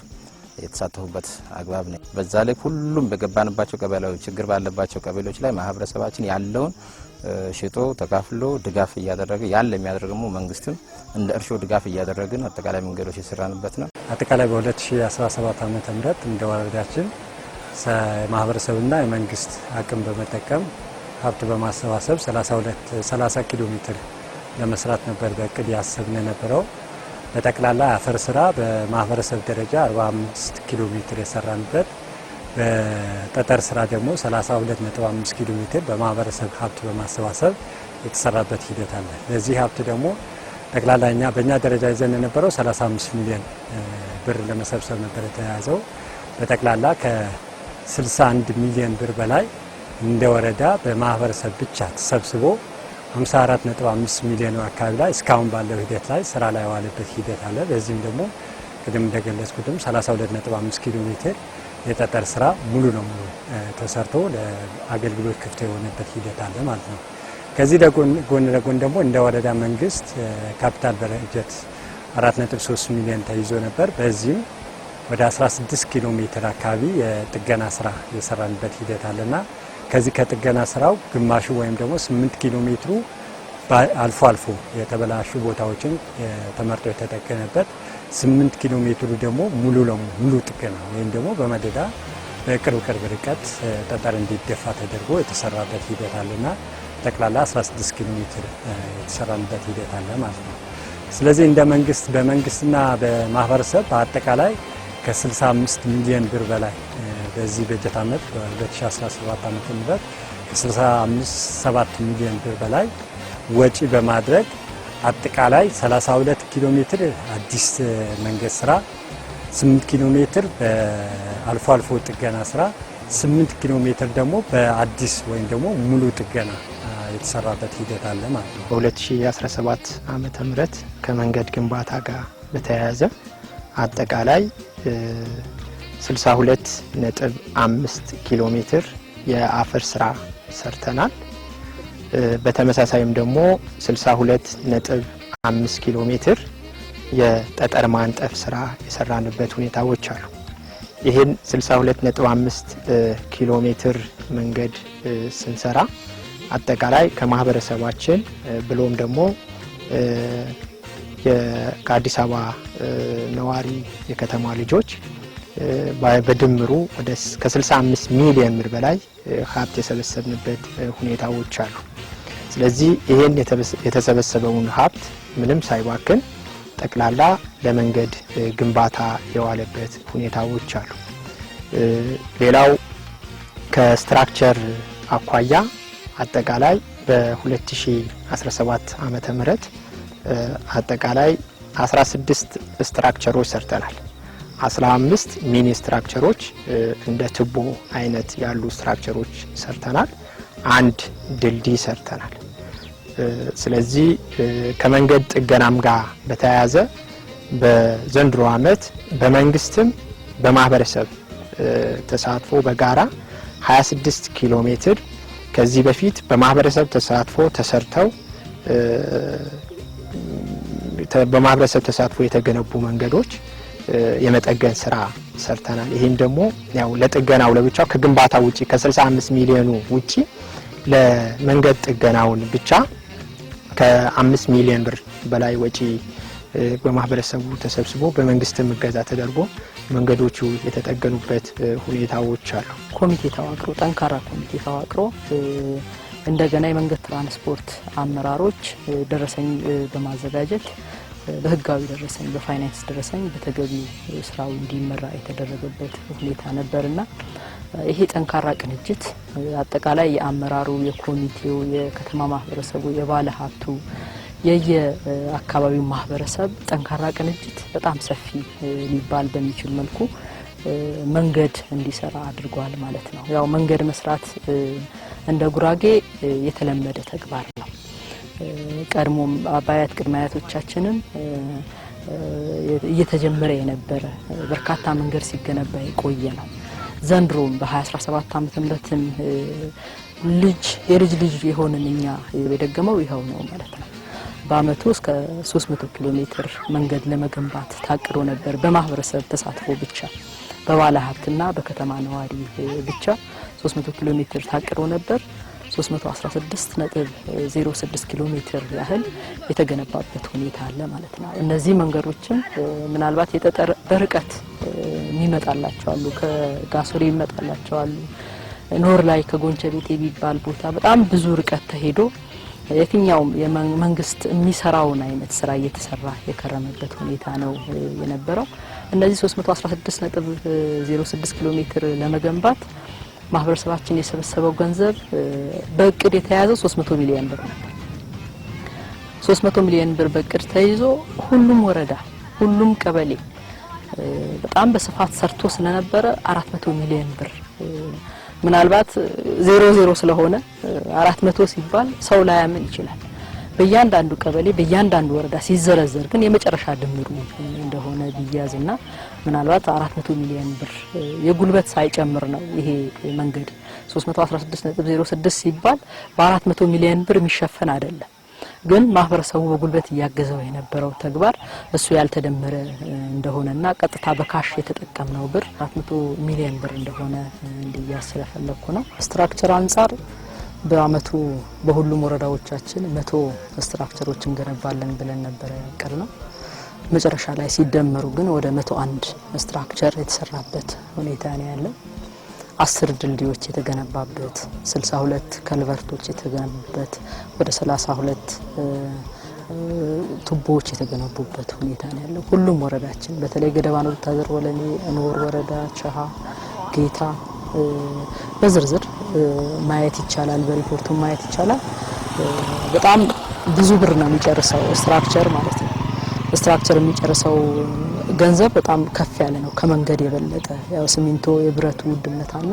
የተሳተፉበት አግባብ ነው። በዛ ላይ ሁሉም በገባንባቸው ቀበሌዎች ችግር ባለባቸው ቀበሌዎች ላይ ማህበረሰባችን ያለውን ሽጦ ተካፍሎ ድጋፍ እያደረገ ያለ የሚያደርገው መንግስትም እንደ እርሾ ድጋፍ እያደረግን አጠቃላይ መንገዶች የሰራንበት ነው። አጠቃላይ በ2017 ዓመተ ምህረት እንደ ወረዳችን ማህበረሰብና የመንግስት አቅም በመጠቀም ሀብት በማሰባሰብ 30 ኪሎ ሜትር ለመስራት ነበር በእቅድ ያሰብን የነበረው። በጠቅላላ አፈር ስራ በማህበረሰብ ደረጃ 45 ኪሎ ሜትር የሰራንበት፣ በጠጠር ስራ ደግሞ 32.5 ኪሎ ሜትር በማህበረሰብ ሀብት በማሰባሰብ የተሰራበት ሂደት አለ። ለዚህ ሀብት ደግሞ ጠቅላላ በእኛ ደረጃ ይዘን የነበረው 35 ሚሊዮን ብር ለመሰብሰብ ነበር የተያዘው። በጠቅላላ ከ61 ሚሊዮን ብር በላይ እንደ ወረዳ በማህበረሰብ ብቻ ተሰብስቦ 54.5 ሚሊዮን አካባቢ ላይ እስካሁን ባለው ሂደት ላይ ስራ ላይ የዋለበት ሂደት አለ። በዚህም ደግሞ ቅድም እንደገለጽኩትም 32.5 ኪሎ ሜትር የጠጠር ስራ ሙሉ ለሙሉ ተሰርቶ ለአገልግሎት ክፍት የሆነበት ሂደት አለ ማለት ነው። ከዚህ ጎን ለጎን ደግሞ እንደ ወረዳ መንግስት ካፒታል በጀት 4.3 ሚሊዮን ተይዞ ነበር። በዚህም ወደ 16 ኪሎ ሜትር አካባቢ የጥገና ስራ የሰራንበት ሂደት አለና ከዚህ ከጥገና ስራው ግማሹ ወይም ደግሞ 8 ኪሎ ሜትሩ አልፎ አልፎ የተበላሹ ቦታዎችን ተመርጦ የተጠገነበት 8 ኪሎ ሜትሩ ደግሞ ሙሉ ጥገና ወይም ደግሞ በመደዳ በቅርብ ርቀት ጠጠር እንዲደፋ ተደርጎ የተሰራበት ሂደት አለና ጠቅላላ 16 ኪሎ ሜትር የተሰራበት ሂደት አለ ማለት ነው። ስለዚህ እንደ መንግስት በመንግስትና በማህበረሰብ በአጠቃላይ ከ65 ሚሊዮን ብር በላይ በዚህ በጀት ዓመት በ2017 ዓመተ ምህረት ከ67 ሚሊዮን ብር በላይ ወጪ በማድረግ አጠቃላይ 32 ኪሎ ሜትር አዲስ መንገድ ስራ፣ 8 ኪሎ ሜትር በአልፎ አልፎ ጥገና ስራ፣ 8 ኪሎ ሜትር ደግሞ በአዲስ ወይም ደግሞ ሙሉ ጥገና የተሰራበት ሂደት አለ ማለት ነው። በ2017 ዓመተ ምህረት ከመንገድ ግንባታ ጋር በተያያዘ አጠቃላይ 62.5 ኪሎ ሜትር የአፈር ስራ ሰርተናል። በተመሳሳይም ደግሞ 62.5 ኪሎ ሜትር የጠጠር ማንጠፍ ስራ የሰራንበት ሁኔታዎች አሉ። ይህን 62.5 ኪሎ ሜትር መንገድ ስንሰራ አጠቃላይ ከማህበረሰባችን ብሎም ደግሞ ከአዲስ አበባ ነዋሪ የከተማ ልጆች በድምሩ ወደ ከ65 ሚሊዮን ብር በላይ ሀብት የሰበሰብንበት ሁኔታዎች አሉ። ስለዚህ ይሄን የተሰበሰበውን ሀብት ምንም ሳይባክን ጠቅላላ ለመንገድ ግንባታ የዋለበት ሁኔታዎች አሉ። ሌላው ከስትራክቸር አኳያ አጠቃላይ በ2017 ዓመተ ምህረት አጠቃላይ 16 ስትራክቸሮች ሰርተናል። 15 ሚኒ ስትራክቸሮች እንደ ቱቦ አይነት ያሉ ስትራክቸሮች ሰርተናል። አንድ ድልድይ ሰርተናል። ስለዚህ ከመንገድ ጥገናም ጋር በተያያዘ በዘንድሮ ዓመት በመንግስትም በማህበረሰብ ተሳትፎ በጋራ 26 ኪሎ ሜትር ከዚህ በፊት በማህበረሰብ ተሳትፎ ተሰርተው በማህበረሰብ ተሳትፎ የተገነቡ መንገዶች የመጠገን ስራ ሰርተናል። ይሄም ደግሞ ያው ለጥገናው ለብቻው ከግንባታ ውጪ ከ65 ሚሊዮኑ ውጪ ለመንገድ ጥገናውን ብቻ ከ5 ሚሊዮን ብር በላይ ወጪ በማህበረሰቡ ተሰብስቦ በመንግስትም እገዛ ተደርጎ መንገዶቹ የተጠገኑበት ሁኔታዎች አሉ። ኮሚቴ ተዋቅሮ ጠንካራ ኮሚቴ ተዋቅሮ እንደገና የመንገድ ትራንስፖርት አመራሮች ደረሰኝ በማዘጋጀት በህጋዊ ደረሰኝ በፋይናንስ ደረሰኝ በተገቢው ስራው እንዲመራ የተደረገበት ሁኔታ ነበርና ይሄ ጠንካራ ቅንጅት አጠቃላይ የአመራሩ፣ የኮሚቴው፣ የከተማ ማህበረሰቡ፣ የባለ ሀብቱ፣ የየአካባቢው ማህበረሰብ ጠንካራ ቅንጅት በጣም ሰፊ ሊባል በሚችል መልኩ መንገድ እንዲሰራ አድርጓል ማለት ነው። ያው መንገድ መስራት እንደ ጉራጌ የተለመደ ተግባር ነው። ቀድሞም አባያት ቅድመ አያቶቻችንም እየተጀመረ የነበረ በርካታ መንገድ ሲገነባ የቆየ ነው። ዘንድሮም በ2017 ዓመተ ምህረትም የልጅ ልጅ የሆነን እኛ የደገመው ይኸው ነው ማለት ነው። በአመቱ እስከ 300 ኪሎ ሜትር መንገድ ለመገንባት ታቅዶ ነበር። በማህበረሰብ ተሳትፎ ብቻ በባለ ሀብትና በከተማ ነዋሪ ብቻ 300 ኪሎ ሜትር ታቅዶ ነበር። 316.06 ኪሎ ሜትር ያህል የተገነባበት ሁኔታ አለ ማለት ነው። እነዚህ መንገዶችን ምናልባት የጠጠር በርቀት የሚመጣላቸው አሉ፣ ከጋሶሪ ይመጣላቸው አሉ። ኖር ላይ ከጎንቸ ቤት የሚባል ቦታ በጣም ብዙ ርቀት ተሄዶ የትኛውም የመንግስት የሚሰራውን አይነት ስራ እየተሰራ የከረመበት ሁኔታ ነው የነበረው። እነዚህ 316.06 ኪሎ ሜትር ለመገንባት ማህበረሰባችን የሰበሰበው ገንዘብ በእቅድ የተያዘው 300 ሚሊዮን ብር ነው። 300 ሚሊዮን ብር በእቅድ ተይዞ ሁሉም ወረዳ ሁሉም ቀበሌ በጣም በስፋት ሰርቶ ስለነበረ 400 ሚሊዮን ብር ምናልባት 00 ስለሆነ 400 ሲባል ሰው ላያምን ይችላል። በእያንዳንዱ ቀበሌ በእያንዳንዱ ወረዳ ሲዘረዘር ግን የመጨረሻ ድምሩ እንደሆነ ቢያዝና ምናልባት 400 ሚሊዮን ብር የጉልበት ሳይጨምር ነው ይሄ መንገድ 316.06 ሲባል በ400 ሚሊዮን ብር የሚሸፈን አይደለም። ግን ማህበረሰቡ በጉልበት እያገዘው የነበረው ተግባር እሱ ያልተደመረ እንደሆነና ቀጥታ በካሽ የተጠቀምነው ብር 400 ሚሊዮን ብር እንደሆነ እንዲያስለፈለኩ ነው። ስትራክቸር አንፃር በአመቱ በሁሉም ወረዳዎቻችን 100 ስትራክቸሮችን ገነባለን ብለን ነበር ያቀርነው። መጨረሻ ላይ ሲደመሩ ግን ወደ 101 ስትራክቸር የተሰራበት ሁኔታ ነው ያለው። 10 ድልድዮች የተገነባበት፣ 62 ከልቨርቶች የተገነቡበት፣ ወደ 32 ቱቦዎች የተገነቡበት ሁኔታ ነው ያለው። ሁሉም ወረዳችን በተለይ ገደባን ወታደር ወለኔ፣ እንወር ወረዳ፣ ቸሃ፣ ጌታ በዝርዝር ማየት ይቻላል። በሪፖርቱ ማየት ይቻላል። በጣም ብዙ ብር ነው የሚጨርሰው ስትራክቸር ማለት ነው። ስትራክቸር የሚጨርሰው ገንዘብ በጣም ከፍ ያለ ነው ከመንገድ የበለጠ። ያው ሲሚንቶ የብረቱ ውድነት አለ።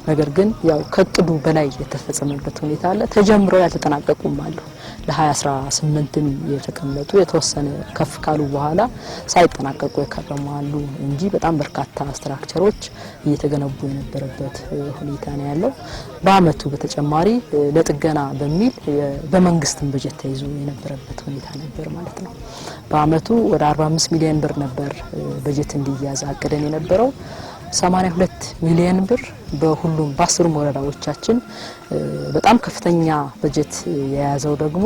ነገር ግን ያው ከቅዱ በላይ የተፈጸመበት ሁኔታ አለ። ተጀምረው ያልተጠናቀቁም አሉ። ለ2018ም የተቀመጡ የተወሰነ ከፍ ካሉ በኋላ ሳይጠናቀቁ የከረሙ አሉ እንጂ በጣም በርካታ ስትራክቸሮች እየተገነቡ የነበረበት ሁኔታ ነው ያለው። በአመቱ በተጨማሪ ለጥገና በሚል በመንግስትም በጀት ተይዞ የነበረበት ሁኔታ ነበር ማለት ነው። በአመቱ ወደ 45 ሚሊዮን ብር ነበር በጀት እንዲያዝ አቅደን የነበረው። 82 ሚሊዮን ብር በሁሉም በ10 ወረዳዎቻችን በጣም ከፍተኛ በጀት የያዘው ደግሞ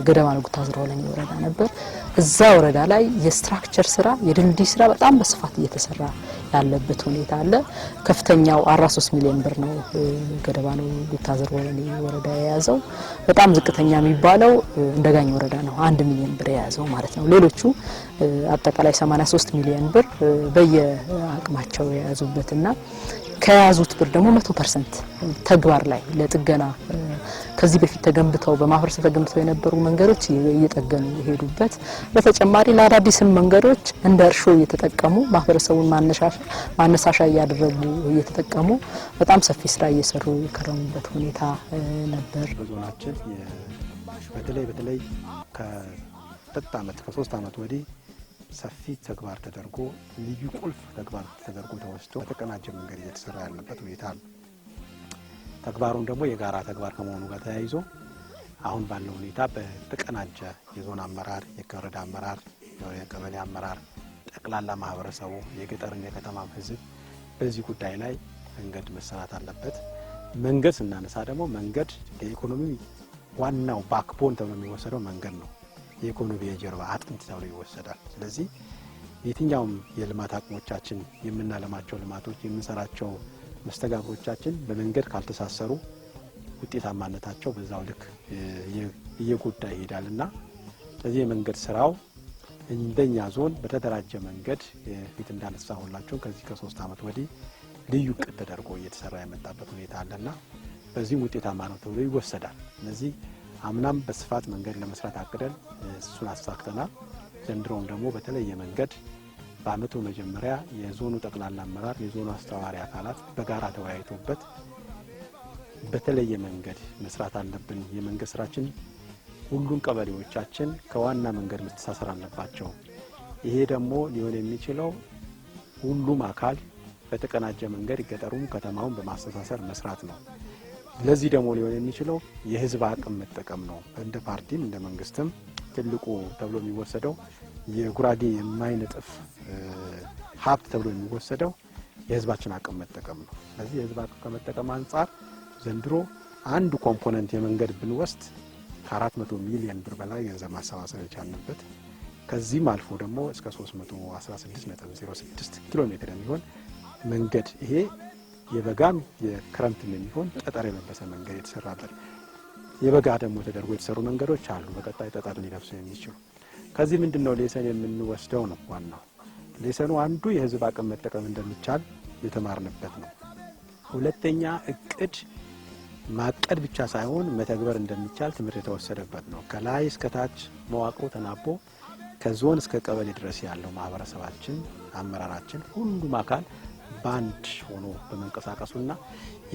ገደባን ጉታዝሮ ወለኔ ወረዳ ነበር። እዛ ወረዳ ላይ የስትራክቸር ስራ የድልድይ ስራ በጣም በስፋት እየተሰራ ያለበት ሁኔታ አለ። ከፍተኛው 43 ሚሊዮን ብር ነው ገደባን ጉታዝሮ ወለኔ ወረዳ የያዘው። በጣም ዝቅተኛ የሚባለው እንደጋኝ ወረዳ ነው 1 ሚሊዮን ብር የያዘው ማለት ነው። ሌሎቹ አጠቃላይ 83 ሚሊዮን ብር በየአቅማቸው የያዙበትና ከያዙት ብር ደግሞ 100% ተግባር ላይ ለጥገና ከዚህ በፊት ተገንብተው በማህበረሰብ ተገንብተው የነበሩ መንገዶች እየጠገኑ የሄዱበት፣ በተጨማሪ ለአዳዲስም መንገዶች እንደ እርሾ እየተጠቀሙ ማህበረሰቡን ማነሳሻ እያደረጉ እየተጠቀሙ በጣም ሰፊ ስራ እየሰሩ የከረሙበት ሁኔታ ነበር። በዞናችን በተለይ ከ3 ዓመት ወዲህ ሰፊ ተግባር ተደርጎ ልዩ ቁልፍ ተግባር ተደርጎ ተወስዶ በተቀናጀ መንገድ እየተሰራ ያለበት ሁኔታ ነው። ተግባሩን ደግሞ የጋራ ተግባር ከመሆኑ ጋር ተያይዞ አሁን ባለው ሁኔታ በተቀናጀ የዞን አመራር፣ የወረዳ አመራር፣ የቀበሌ አመራር፣ ጠቅላላ ማህበረሰቡ፣ የገጠርና የከተማም ህዝብ በዚህ ጉዳይ ላይ መንገድ መሰራት አለበት። መንገድ ስናነሳ ደግሞ መንገድ የኢኮኖሚ ዋናው ባክቦን ተብሎ የሚወሰደው መንገድ ነው። የኢኮኖሚ የጀርባ አጥንት ተብሎ ይወሰዳል። ስለዚህ የትኛውም የልማት አቅሞቻችን የምናለማቸው ልማቶች የምንሰራቸው መስተጋብሮቻችን በመንገድ ካልተሳሰሩ ውጤታማነታቸው በዛው ልክ እየጎዳ ይሄዳልና ስለዚህ የመንገድ ስራው እንደኛ ዞን በተደራጀ መንገድ ፊት እንዳነሳሁላችሁ ከዚህ ከ3 ዓመት ወዲህ ልዩ ቅድ ተደርጎ እየተሰራ የመጣበት ሁኔታ አለና በዚህም ውጤታማ ነው ተብሎ ይወሰዳል። ስለዚህ አምናም በስፋት መንገድ ለመስራት አቅደን እሱን አሳክተናል። ዘንድሮም ደግሞ በተለየ መንገድ በአመቱ መጀመሪያ የዞኑ ጠቅላላ አመራር፣ የዞኑ አስተባባሪ አካላት በጋራ ተወያይቶበት በተለየ መንገድ መስራት አለብን። የመንገድ ስራችን ሁሉም ቀበሌዎቻችን ከዋና መንገድ መተሳሰር አለባቸው። ይሄ ደግሞ ሊሆን የሚችለው ሁሉም አካል በተቀናጀ መንገድ ገጠሩም ከተማውን በማስተሳሰር መስራት ነው። ለዚህ ደግሞ ሊሆን የሚችለው የህዝብ አቅም መጠቀም ነው። እንደ ፓርቲም እንደ መንግስትም ትልቁ ተብሎ የሚወሰደው የጉራጌ የማይነጥፍ ሀብት ተብሎ የሚወሰደው የህዝባችን አቅም መጠቀም ነው። ስለዚህ የህዝብ አቅም ከመጠቀም አንጻር ዘንድሮ አንዱ ኮምፖነንት የመንገድ ብንወስድ ከ400 ሚሊዮን ብር በላይ ገንዘብ ማሰባሰብ የቻልንበት ከዚህም አልፎ ደግሞ እስከ 316.06 ኪሎ ሜትር የሚሆን መንገድ ይሄ የበጋም የክረምትም የሚሆን ጠጠር የለበሰ መንገድ የተሰራበት የበጋ ደግሞ ተደርጎ የተሰሩ መንገዶች አሉ። በቀጣይ ጠጠር ሊለብሱ የሚችሉ ከዚህ ምንድነው ሌሰን የምንወስደው ነው ዋናው ሌሰኑ። አንዱ የህዝብ አቅም መጠቀም እንደሚቻል የተማርንበት ነው። ሁለተኛ እቅድ ማቀድ ብቻ ሳይሆን መተግበር እንደሚቻል ትምህርት የተወሰደበት ነው። ከላይ እስከ ታች መዋቅሩ ተናቦ ከዞን እስከ ቀበሌ ድረስ ያለው ማህበረሰባችን፣ አመራራችን፣ ሁሉም አካል ባንድ ሆኖ በመንቀሳቀሱና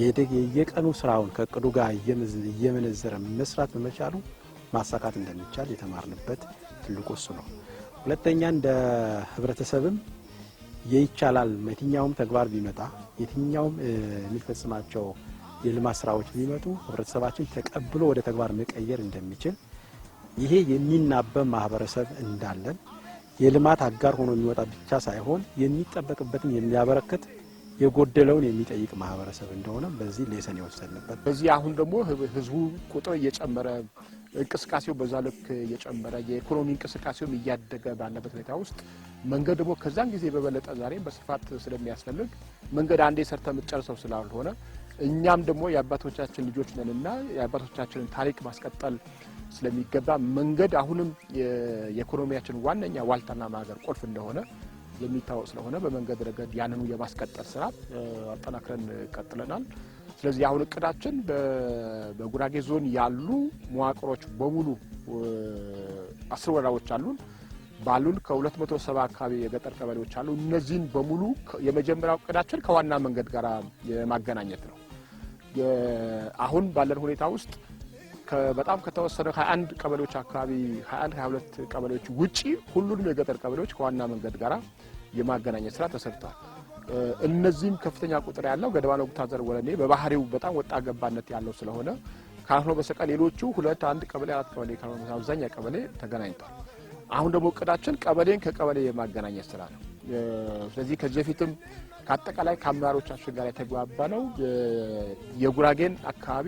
የየቀኑ ስራውን ከእቅዱ ጋር እየመነዘረ መስራት በመቻሉ ማሳካት እንደሚቻል የተማርንበት ትልቁ እሱ ነው። ሁለተኛ እንደ ህብረተሰብም ይቻላል የትኛውም ተግባር ቢመጣ የትኛውም የሚፈጽማቸው የልማት ስራዎች ቢመጡ ህብረተሰባችን ተቀብሎ ወደ ተግባር መቀየር እንደሚችል ይሄ የሚናበብ ማህበረሰብ እንዳለን የልማት አጋር ሆኖ የሚወጣ ብቻ ሳይሆን የሚጠበቅበትን የሚያበረክት የጎደለውን የሚጠይቅ ማህበረሰብ እንደሆነ በዚህ ሌሰን የወሰድንበት። በዚህ አሁን ደግሞ ህዝቡ ቁጥር እየጨመረ እንቅስቃሴው በዛ ልክ እየጨመረ የኢኮኖሚ እንቅስቃሴውም እያደገ ባለበት ሁኔታ ውስጥ መንገድ ደግሞ ከዛን ጊዜ በበለጠ ዛሬ በስፋት ስለሚያስፈልግ መንገድ አንዴ ሰርተ የምትጨርሰው ስላልሆነ እኛም ደግሞ የአባቶቻችን ልጆች ነንና የአባቶቻችንን ታሪክ ማስቀጠል ስለሚገባ መንገድ አሁንም የኢኮኖሚያችን ዋነኛ ዋልታና ማገር ቁልፍ እንደሆነ የሚታወቅ ስለሆነ በመንገድ ረገድ ያንኑ የማስቀጠል ስራ አጠናክረን ቀጥለናል። ስለዚህ አሁን እቅዳችን በጉራጌ ዞን ያሉ መዋቅሮች በሙሉ 10 ወረዳዎች አሉን። ባሉን ከ270 አካባቢ የገጠር ቀበሌዎች አሉ። እነዚህን በሙሉ የመጀመሪያው እቅዳችን ከዋና መንገድ ጋር የማገናኘት ነው። አሁን ባለን ሁኔታ ውስጥ በጣም ከተወሰነ 21 ቀበሌዎች አካባቢ 22 ቀበሌዎች ውጪ ሁሉንም የገጠር ቀበሌዎች ከዋና መንገድ ጋር የማገናኘት ስራ ተሰርቷል። እነዚህም ከፍተኛ ቁጥር ያለው ገደባነው ጉታዘር ወለኔ በባህሪው በጣም ወጣ ገባነት ያለው ስለሆነ ካልሆነ በስተቀር ሌሎቹ 2 ቀበሌ 4 ቀበሌ ካልሆነ አብዛኛው ቀበሌ ተገናኝቷል። አሁን ደግሞ እቅዳችን ቀበሌን ከቀበሌ የማገናኘት ስራ ነው። ስለዚህ ከዚህ በፊትም ከአጠቃላይ ከአመራሮቻችን ጋር የተግባባ ነው የጉራጌን አካባቢ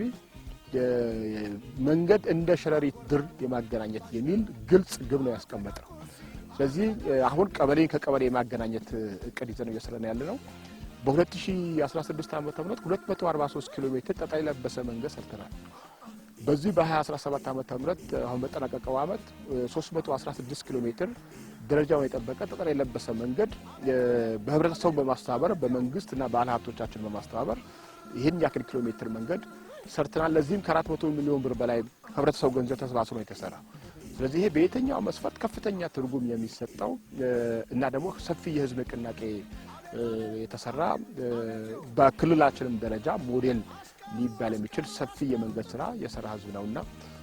መንገድ እንደ ሸረሪት ድር የማገናኘት የሚል ግልጽ ግብ ነው ያስቀመጠው። ስለዚህ አሁን ቀበሌን ከቀበሌ የማገናኘት እቅድ ይዘን እየሰራን ያለ ነው። በ2016 ዓ.ም 243 ኪሎ ሜትር ጠጠር የለበሰ መንገድ ሰርተናል። በዚህ በ2017 ዓ.ም አሁን በጠናቀቀው ዓመት 316 ኪሎ ሜትር ደረጃውን የጠበቀ ጠጠር የለበሰ መንገድ በህብረተሰቡ በማስተባበር በመንግስትና ባለ ሀብቶቻችን በማስተባበር ይህን ያክል ኪሎ ሜትር መንገድ ሰርተናል። ለዚህም ከ400 ሚሊዮን ብር በላይ ህብረተሰቡ ገንዘብ ተሰባስቦ ነው የተሰራ። ስለዚህ ይሄ በየትኛው መስፈርት ከፍተኛ ትርጉም የሚሰጠው እና ደግሞ ሰፊ የህዝብ ንቅናቄ የተሰራ በክልላችንም ደረጃ ሞዴል ሊባል የሚችል ሰፊ የመንገድ ስራ የሰራ ህዝብ ነውና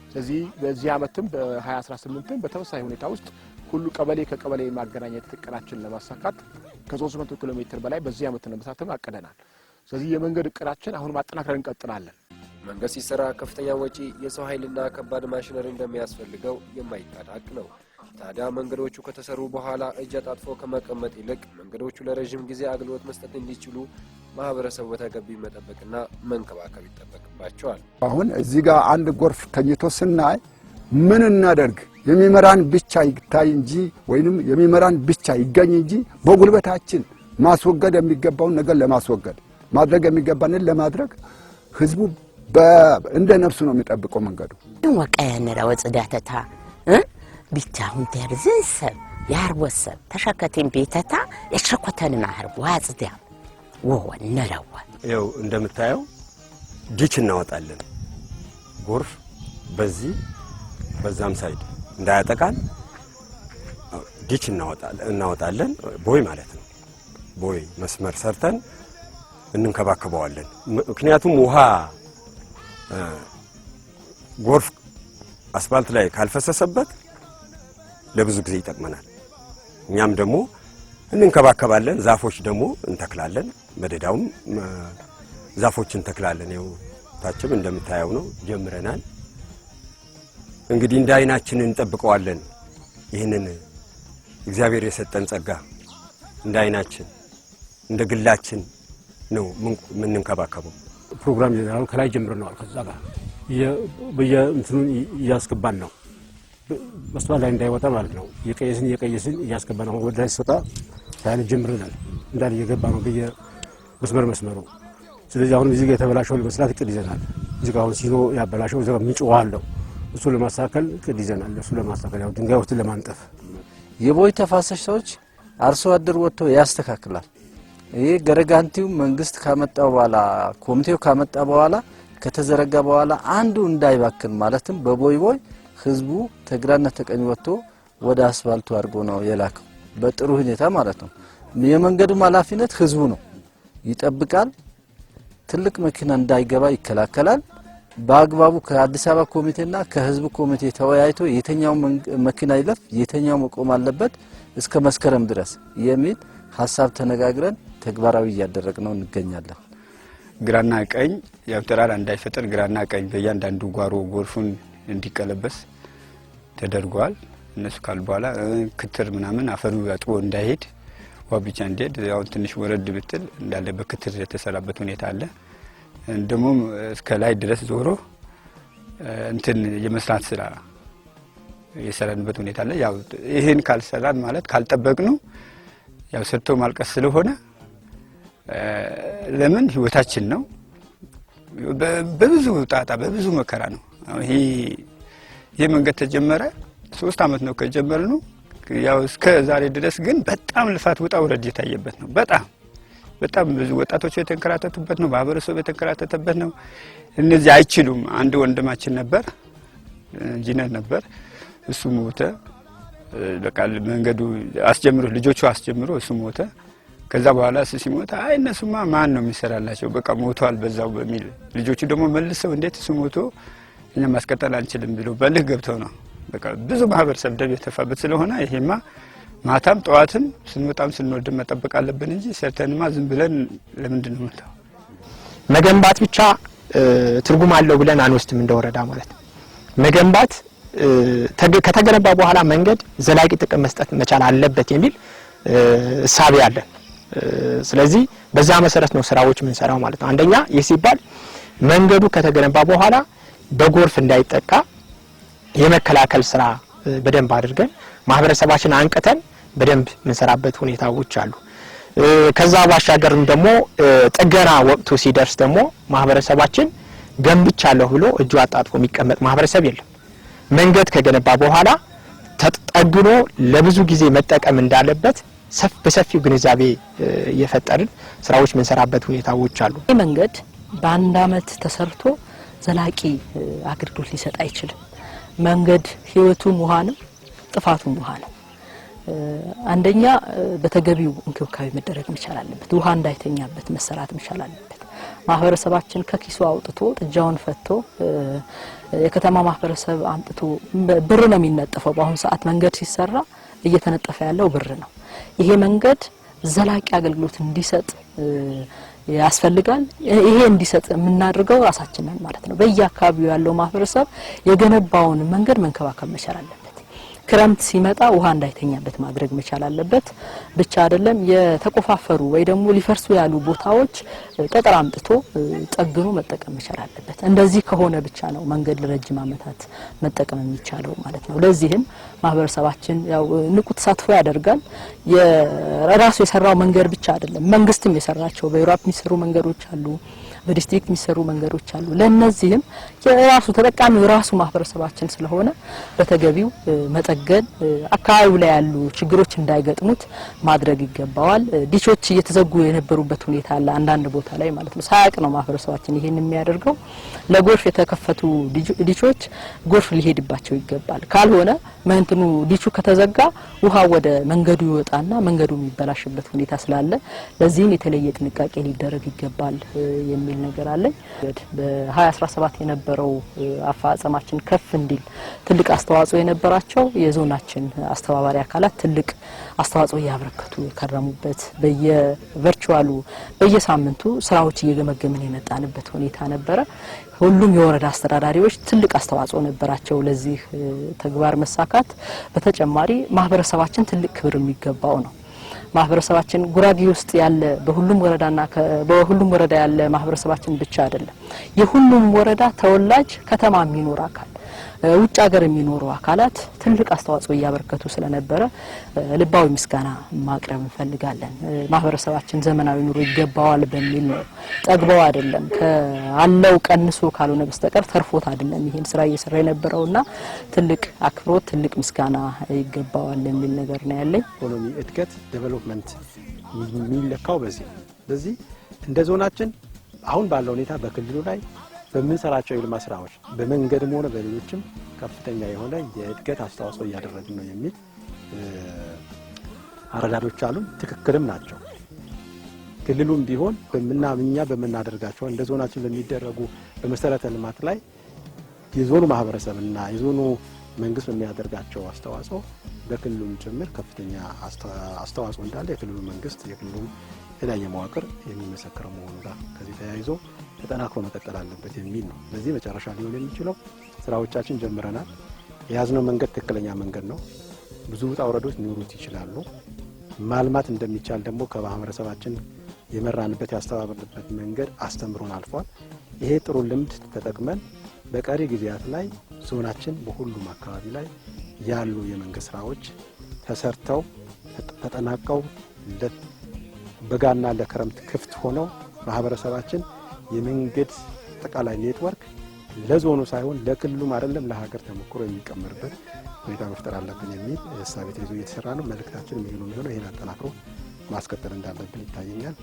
ስለዚህ በዚህ ዓመትም በ2018 በተመሳሳይ ሁኔታ ውስጥ ሁሉ ቀበሌ ከቀበሌ ማገናኘት እቅዳችን ለማሳካት ከ300 ኪሎ ሜትር በላይ በዚህ ዓመት ለመስራትም አቅደናል። ስለዚህ የመንገድ እቅዳችን አሁን ማጠናከር እንቀጥላለን። መንገድ ሲሰራ ከፍተኛ ወጪ፣ የሰው ኃይልና ከባድ ማሽነሪ እንደሚያስፈልገው የማይካድ ሀቅ ነው። ታዲያ መንገዶቹ ከተሰሩ በኋላ እጅ አጣጥፎ ከመቀመጥ ይልቅ መንገዶቹ ለረጅም ጊዜ አገልግሎት መስጠት እንዲችሉ ማህበረሰቡ በተገቢ መጠበቅና መንከባከብ ይጠበቅባቸዋል። አሁን እዚህ ጋር አንድ ጎርፍ ተኝቶ ስናይ ምን እናደርግ? የሚመራን ብቻ ይታይ እንጂ ወይንም የሚመራን ብቻ ይገኝ እንጂ በጉልበታችን ማስወገድ የሚገባውን ነገር ለማስወገድ ማድረግ የሚገባንን ለማድረግ ህዝቡ እንደ ነፍሱ ነው የሚጠብቀው መንገዱ ወቀያነራ ወጽዳተታ ብቻ ሁን ተርዝንሰብ ያርወሰብ ተሸከተን ቤተታ የሸኮተን ማህር ዋጽዳ ወነራው ያው እንደምታየው ዲች እናወጣለን። ጎርፍ በዚህ በዛም ሳይድ እንዳያጠቃን ዲች እናወጣለን። ቦይ ማለት ነው። ቦይ መስመር ሰርተን እንንከባከበዋለን። ምክንያቱም ውሃ ጎርፍ አስፋልት ላይ ካልፈሰሰበት ለብዙ ጊዜ ይጠቅመናል። እኛም ደግሞ እንንከባከባለን። ዛፎች ደግሞ እንተክላለን። መደዳውም ዛፎች እንተክላለን። ይኸው ታችም እንደምታየው ነው ጀምረናል። እንግዲህ እንደ አይናችን እንጠብቀዋለን። ይህንን እግዚአብሔር የሰጠን ጸጋ እንደ አይናችን እንደ ግላችን ነው የምንንከባከበው። ፕሮግራም ይዘናል። ከላይ ጀምረናል። ከዛ ጋር በየእንትኑን እያስገባን ነው። መስመር ላይ እንዳይወጣ ማለት ነው። የቀየስን እያስገባን ነው። ወደ ላይ ሲወጣ ያን ጀምረናል። እንዳል እየገባ ነው መስመሩ። ስለዚህ አሁን እዚህ ጋር የተበላሸው ለመስራት እቅድ ይዘናል። እዚህ ጋር አሁን ሲኖ ያበላሸው እዚህ ጋር ምንጭ ውሃ አለው። እሱ ለማስተካከል እቅድ ይዘናል። እሱ ለማስተካከል ያው ድንጋዮችን ለማንጠፍ የቦይ ተፋሰሽ ሰዎች አርሶ አደር ወጥቶ ያስተካክላል። ይሄ ገረጋንቲው መንግስት ካመጣው በኋላ ኮሚቴው ካመጣ በኋላ ከተዘረጋ በኋላ አንዱ እንዳይባክን ማለትም በቦይ ህዝቡ ተግራና ተቀኝ ወጥቶ ወደ አስፋልቱ አድርጎ ነው የላከው በጥሩ ሁኔታ ማለት ነው። የመንገዱ ኃላፊነት ህዝቡ ነው፣ ይጠብቃል። ትልቅ መኪና እንዳይገባ ይከላከላል። በአግባቡ ከአዲስ አበባ ኮሚቴና ከህዝቡ ኮሚቴ ተወያይቶ የተኛው መኪና ይለፍ የተኛው መቆም አለበት እስከ መስከረም ድረስ የሚል ሐሳብ ተነጋግረን ተግባራዊ እያደረግነው እንገኛለን። ግራና ቀኝ ያው ተራራ እንዳይፈጠር ግራና ቀኝ በእያንዳንዱ ጓሮ ጎርፉን እንዲቀለበስ ተደርጓል። እነሱ ካሉ በኋላ ክትር ምናምን አፈሩ ያጥቦ እንዳይሄድ ውሃ ብቻ እንዲሄድ ያው ትንሽ ወረድ ብትል እንዳለ በክትር የተሰራበት ሁኔታ አለ። ደግሞ እስከ ላይ ድረስ ዞሮ እንትን የመስራት ስራ የሰራንበት ሁኔታ አለ። ያው ይሄን ካልሰራን ማለት ካልጠበቅነው ያው ሰርቶ ማልቀስ ስለሆነ ለምን ህይወታችን ነው። በብዙ ጣጣ በብዙ መከራ ነው። ይሄ መንገድ ተጀመረ 3 አመት ነው ከጀመርነው። ያው እስከ ዛሬ ድረስ ግን በጣም ልፋት ውጣ ውረድ የታየበት ነው። በጣም ብዙ ወጣቶች የተንከራተቱበት ነው። ማህበረሰቡ የተንከራተተበት ነው። እነዚህ አይችሉም። አንድ ወንድማችን ነበር ኢንጂነር ነበር፣ እሱ ሞተ። በቃ መንገዱ አስጀምሮ ልጆቹ አስጀምሮ እሱ ሞተ። ከዛ በኋላ እሱ ሲሞት አይ እነሱማ ማን ነው የሚሰራላቸው በቃ ሞቷል በዛው በሚል ልጆቹ ደግሞ መልሰው እንዴት እሱ ሞቶ እኛ ማስቀጠል አንችልም ብለው በልህ ገብተው ነው በቃ ብዙ ማህበረሰብ ደም የተፋበት ስለሆነ ይሄማ ማታም ጠዋትም ስንወጣም ስንወርድም መጠበቅ አለብን እንጂ ሰርተንማ ዝም ብለን ለምንድን ነው የምንተው? መገንባት ብቻ ትርጉም አለው ብለን አንወስድም እንደወረዳ ማለት ነው። መገንባት ከተገነባ በኋላ መንገድ ዘላቂ ጥቅም መስጠት መቻል አለበት የሚል እሳቤ አለን። ስለዚህ በዛ መሰረት ነው ስራዎች ምን ሰራው ማለት ነው። አንደኛ ይህ ሲባል መንገዱ ከተገነባ በኋላ በጎርፍ እንዳይጠቃ የመከላከል ስራ በደንብ አድርገን ማህበረሰባችን አንቀተን በደንብ ምንሰራበት ሁኔታዎች አሉ። ከዛ ባሻገርም ደግሞ ጥገና ወቅቱ ሲደርስ ደግሞ ማህበረሰባችን ገንብቻለሁ ብሎ እጁ አጣጥፎ የሚቀመጥ ማህበረሰብ የለም። መንገድ ከገነባ በኋላ ተጠግኖ ለብዙ ጊዜ መጠቀም እንዳለበት በሰፊው ግንዛቤ እየፈጠርን ስራዎች ምንሰራበት ሁኔታዎች አሉ። ይህ መንገድ በአንድ አመት ተሰርቶ ዘላቂ አገልግሎት ሊሰጥ አይችልም። መንገድ ህይወቱም ውሃ ነው፣ ጥፋቱም ውሃ ነው። አንደኛ በተገቢው እንክብካቤ መደረግ መቻል አለበት። ውሃ እንዳይተኛበት መሰራት መቻል አለበት። ማህበረሰባችን ከኪሱ አውጥቶ ጥጃውን ፈቶ የከተማ ማህበረሰብ አምጥቶ ብር ነው የሚነጠፈው። በአሁን ሰዓት መንገድ ሲሰራ እየተነጠፈ ያለው ብር ነው። ይሄ መንገድ ዘላቂ አገልግሎት እንዲሰጥ ያስፈልጋል። ይሄ እንዲሰጥ የምናደርገው ራሳችን ነን ማለት ነው። በየአካባቢው ያለው ማህበረሰብ የገነባውን መንገድ መንከባከብ መቻል አለበት። ክረምት ሲመጣ ውሃ እንዳይተኛበት ማድረግ መቻል አለበት። ብቻ አይደለም የተቆፋፈሩ ወይ ደግሞ ሊፈርሱ ያሉ ቦታዎች ጠጠር አምጥቶ ጠግኖ መጠቀም መቻል አለበት። እንደዚህ ከሆነ ብቻ ነው መንገድ ለረጅም አመታት መጠቀም የሚቻለው ማለት ነው። ለዚህም ማህበረሰባችን ያው ንቁ ተሳትፎ ያደርጋል። የራሱ የሰራው መንገድ ብቻ አይደለም፣ መንግስትም የሰራቸው በዩሮፕ የሚሰሩ መንገዶች አሉ፣ በዲስትሪክት የሚሰሩ መንገዶች አሉ። ለነዚህም የራሱ ተጠቃሚው ራሱ ማህበረሰባችን ስለሆነ በተገቢው መጠገን አካባቢው ላይ ያሉ ችግሮች እንዳይገጥሙት ማድረግ ይገባዋል። ዲቾች እየተዘጉ የነበሩበት ሁኔታ አለ አንዳንድ ቦታ ላይ ማለት ነው። ሳያቅ ነው ማህበረሰባችን ይሄን የሚያደርገው። ለጎርፍ የተከፈቱ ዲቾች ጎርፍ ሊሄድባቸው ይገባል። ካልሆነ መንትኑ ዲቹ ከተዘጋ ውሃ ወደ መንገዱ ይወጣና መንገዱ የሚበላሽበት ሁኔታ ስላለ ለዚህም የተለየ ጥንቃቄ ሊደረግ ይገባል የሚል ነገር አለ። በ2017 የነበረው አፈጻጸማችን ከፍ እንዲል ትልቅ አስተዋጽኦ የነበራቸው የዞናችን አስተባባሪ አካላት ትልቅ አስተዋጽኦ ያበረከቱ የከረሙበት በየቨርቹዋሉ በየሳምንቱ ስራዎች እየገመገምን የመጣንበት ሁኔታ ነበረ። ሁሉም የወረዳ አስተዳዳሪዎች ትልቅ አስተዋጽኦ ነበራቸው ለዚህ ተግባር መሳካት። በተጨማሪ ማህበረሰባችን ትልቅ ክብር የሚገባው ነው። ማህበረሰባችን ጉራጌ ውስጥ ያለ በሁሉም ወረዳ ያለ ማህበረሰባችን ብቻ አይደለም። የሁሉም ወረዳ ተወላጅ ከተማ የሚኖር አካል ውጭ ሀገር የሚኖሩ አካላት ትልቅ አስተዋጽኦ ያበረከቱ ስለነበረ ልባዊ ምስጋና ማቅረብ እንፈልጋለን። ማህበረሰባችን ዘመናዊ ኑሮ ይገባዋል በሚል ነው፣ ጠግበው አይደለም ከአለው ቀንሶ ካልሆነ በስተቀር ተርፎት አይደለም ይሄን ስራ እየሰራ የነበረውና ትልቅ አክብሮት ትልቅ ምስጋና ይገባዋል የሚል ነገር ነው ያለኝ። ኢኮኖሚ እድገት ዴቨሎፕመንት የሚለካው በዚህ እንደ ዞናችን አሁን ባለው ሁኔታ በክልሉ ላይ በምንሰራቸው የልማት ስራዎች በመንገድም ሆነ በሌሎችም ከፍተኛ የሆነ የእድገት አስተዋጽኦ እያደረግን ነው የሚል አረዳዶች አሉ። ትክክልም ናቸው። ክልሉም ቢሆን እኛ በምናደርጋቸው እንደ ዞናችን በሚደረጉ በመሰረተ ልማት ላይ የዞኑ ማህበረሰብና የዞኑ መንግስት በሚያደርጋቸው አስተዋጽኦ በክልሉም ጭምር ከፍተኛ አስተዋጽኦ እንዳለ የክልሉ መንግስት የክልሉ የተለያየ መዋቅር የሚመሰክረው መሆኑ ጋር ከዚህ ተያይዞ ተጠናክሮ መቀጠል አለበት የሚል ነው። ለዚህ መጨረሻ ሊሆን የሚችለው ስራዎቻችን ጀምረናል። የያዝነው መንገድ ትክክለኛ መንገድ ነው። ብዙ ውጣ ውረዶች ሊኖሩት ይችላሉ። ማልማት እንደሚቻል ደግሞ ከማህበረሰባችን የመራንበት ያስተባበርንበት መንገድ አስተምሮን አልፏል። ይሄ ጥሩ ልምድ ተጠቅመን በቀሪ ጊዜያት ላይ ዞናችን በሁሉም አካባቢ ላይ ያሉ የመንገድ ስራዎች ተሰርተው ተጠናቀው በጋና ለክረምት ክፍት ሆነው ማህበረሰባችን የመንገድ አጠቃላይ ኔትወርክ ለዞኑ ሳይሆን ለክልሉም አይደለም ለሀገር ተሞክሮ የሚቀመርበት ሁኔታ መፍጠር አለብን የሚል እሳቤ ተይዞ እየተሰራ ነው። መልእክታችን የሚሆነው ይሄን አጠናክሮ ማስቀጠል እንዳለብን ይታየኛል።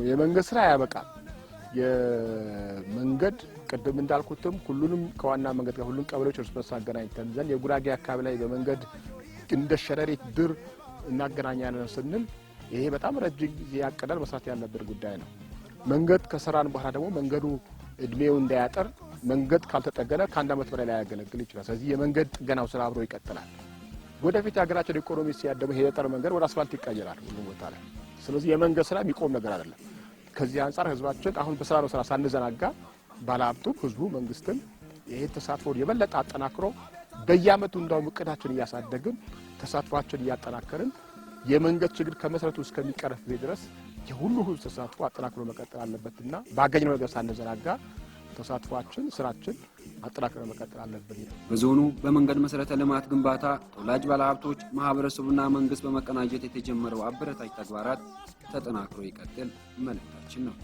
የመንገድ ስራ ያበቃል። የመንገድ ቅድም እንዳልኩትም ሁሉንም ከዋና መንገድ ጋር ሁሉን ቀበሌዎች እርስ በርስ አገናኝተን ዘንድ የጉራጌ አካባቢ ላይ በመንገድ እንደ ሸረሪት ድር እናገናኛለን ስንል ይሄ በጣም ረጅም ጊዜ ያቀዳል መስራት ያለበት ጉዳይ ነው። መንገድ ከሰራን በኋላ ደግሞ መንገዱ እድሜው እንዳያጠር መንገድ ካልተጠገነ ከአንድ ዓመት በላይ ላያገለግል ይችላል። ስለዚህ የመንገድ ጥገናው ስራ አብሮ ይቀጥላል። ወደፊት የሀገራችን ኢኮኖሚ ሲያደም ይሄ የጠር መንገድ ወደ አስፋልት ይቀየራል ሁሉ ቦታ ላይ። ስለዚህ የመንገድ ስራ የሚቆም ነገር አይደለም። ከዚህ አንጻር ህዝባችን አሁን በስራው ስራ ሳንዘናጋ ባለሀብቱ፣ ህዝቡ፣ መንግስትም ይሄ ተሳትፎን የበለጠ አጠናክሮ በየአመቱ እንዳውም እቅዳችን እያሳደግን ተሳትፏችን እያጠናከርን የመንገድ ችግር ከመሰረቱ እስከሚቀረፍ ድረስ የሁሉ ህዝብ ተሳትፎ አጠናክሮ መቀጠል አለበትና ባገኘነው ነገር ሳንዘናጋ ተሳትፏችን ስራችን አጠናክረን መቀጠል አለብን። በዞኑ በመንገድ መሰረተ ልማት ግንባታ ተወላጅ ባለሀብቶች፣ ማህበረሰቡና መንግስት በመቀናጀት የተጀመረው አበረታች ተግባራት ተጠናክሮ ይቀጥል መልእክታችን ነው።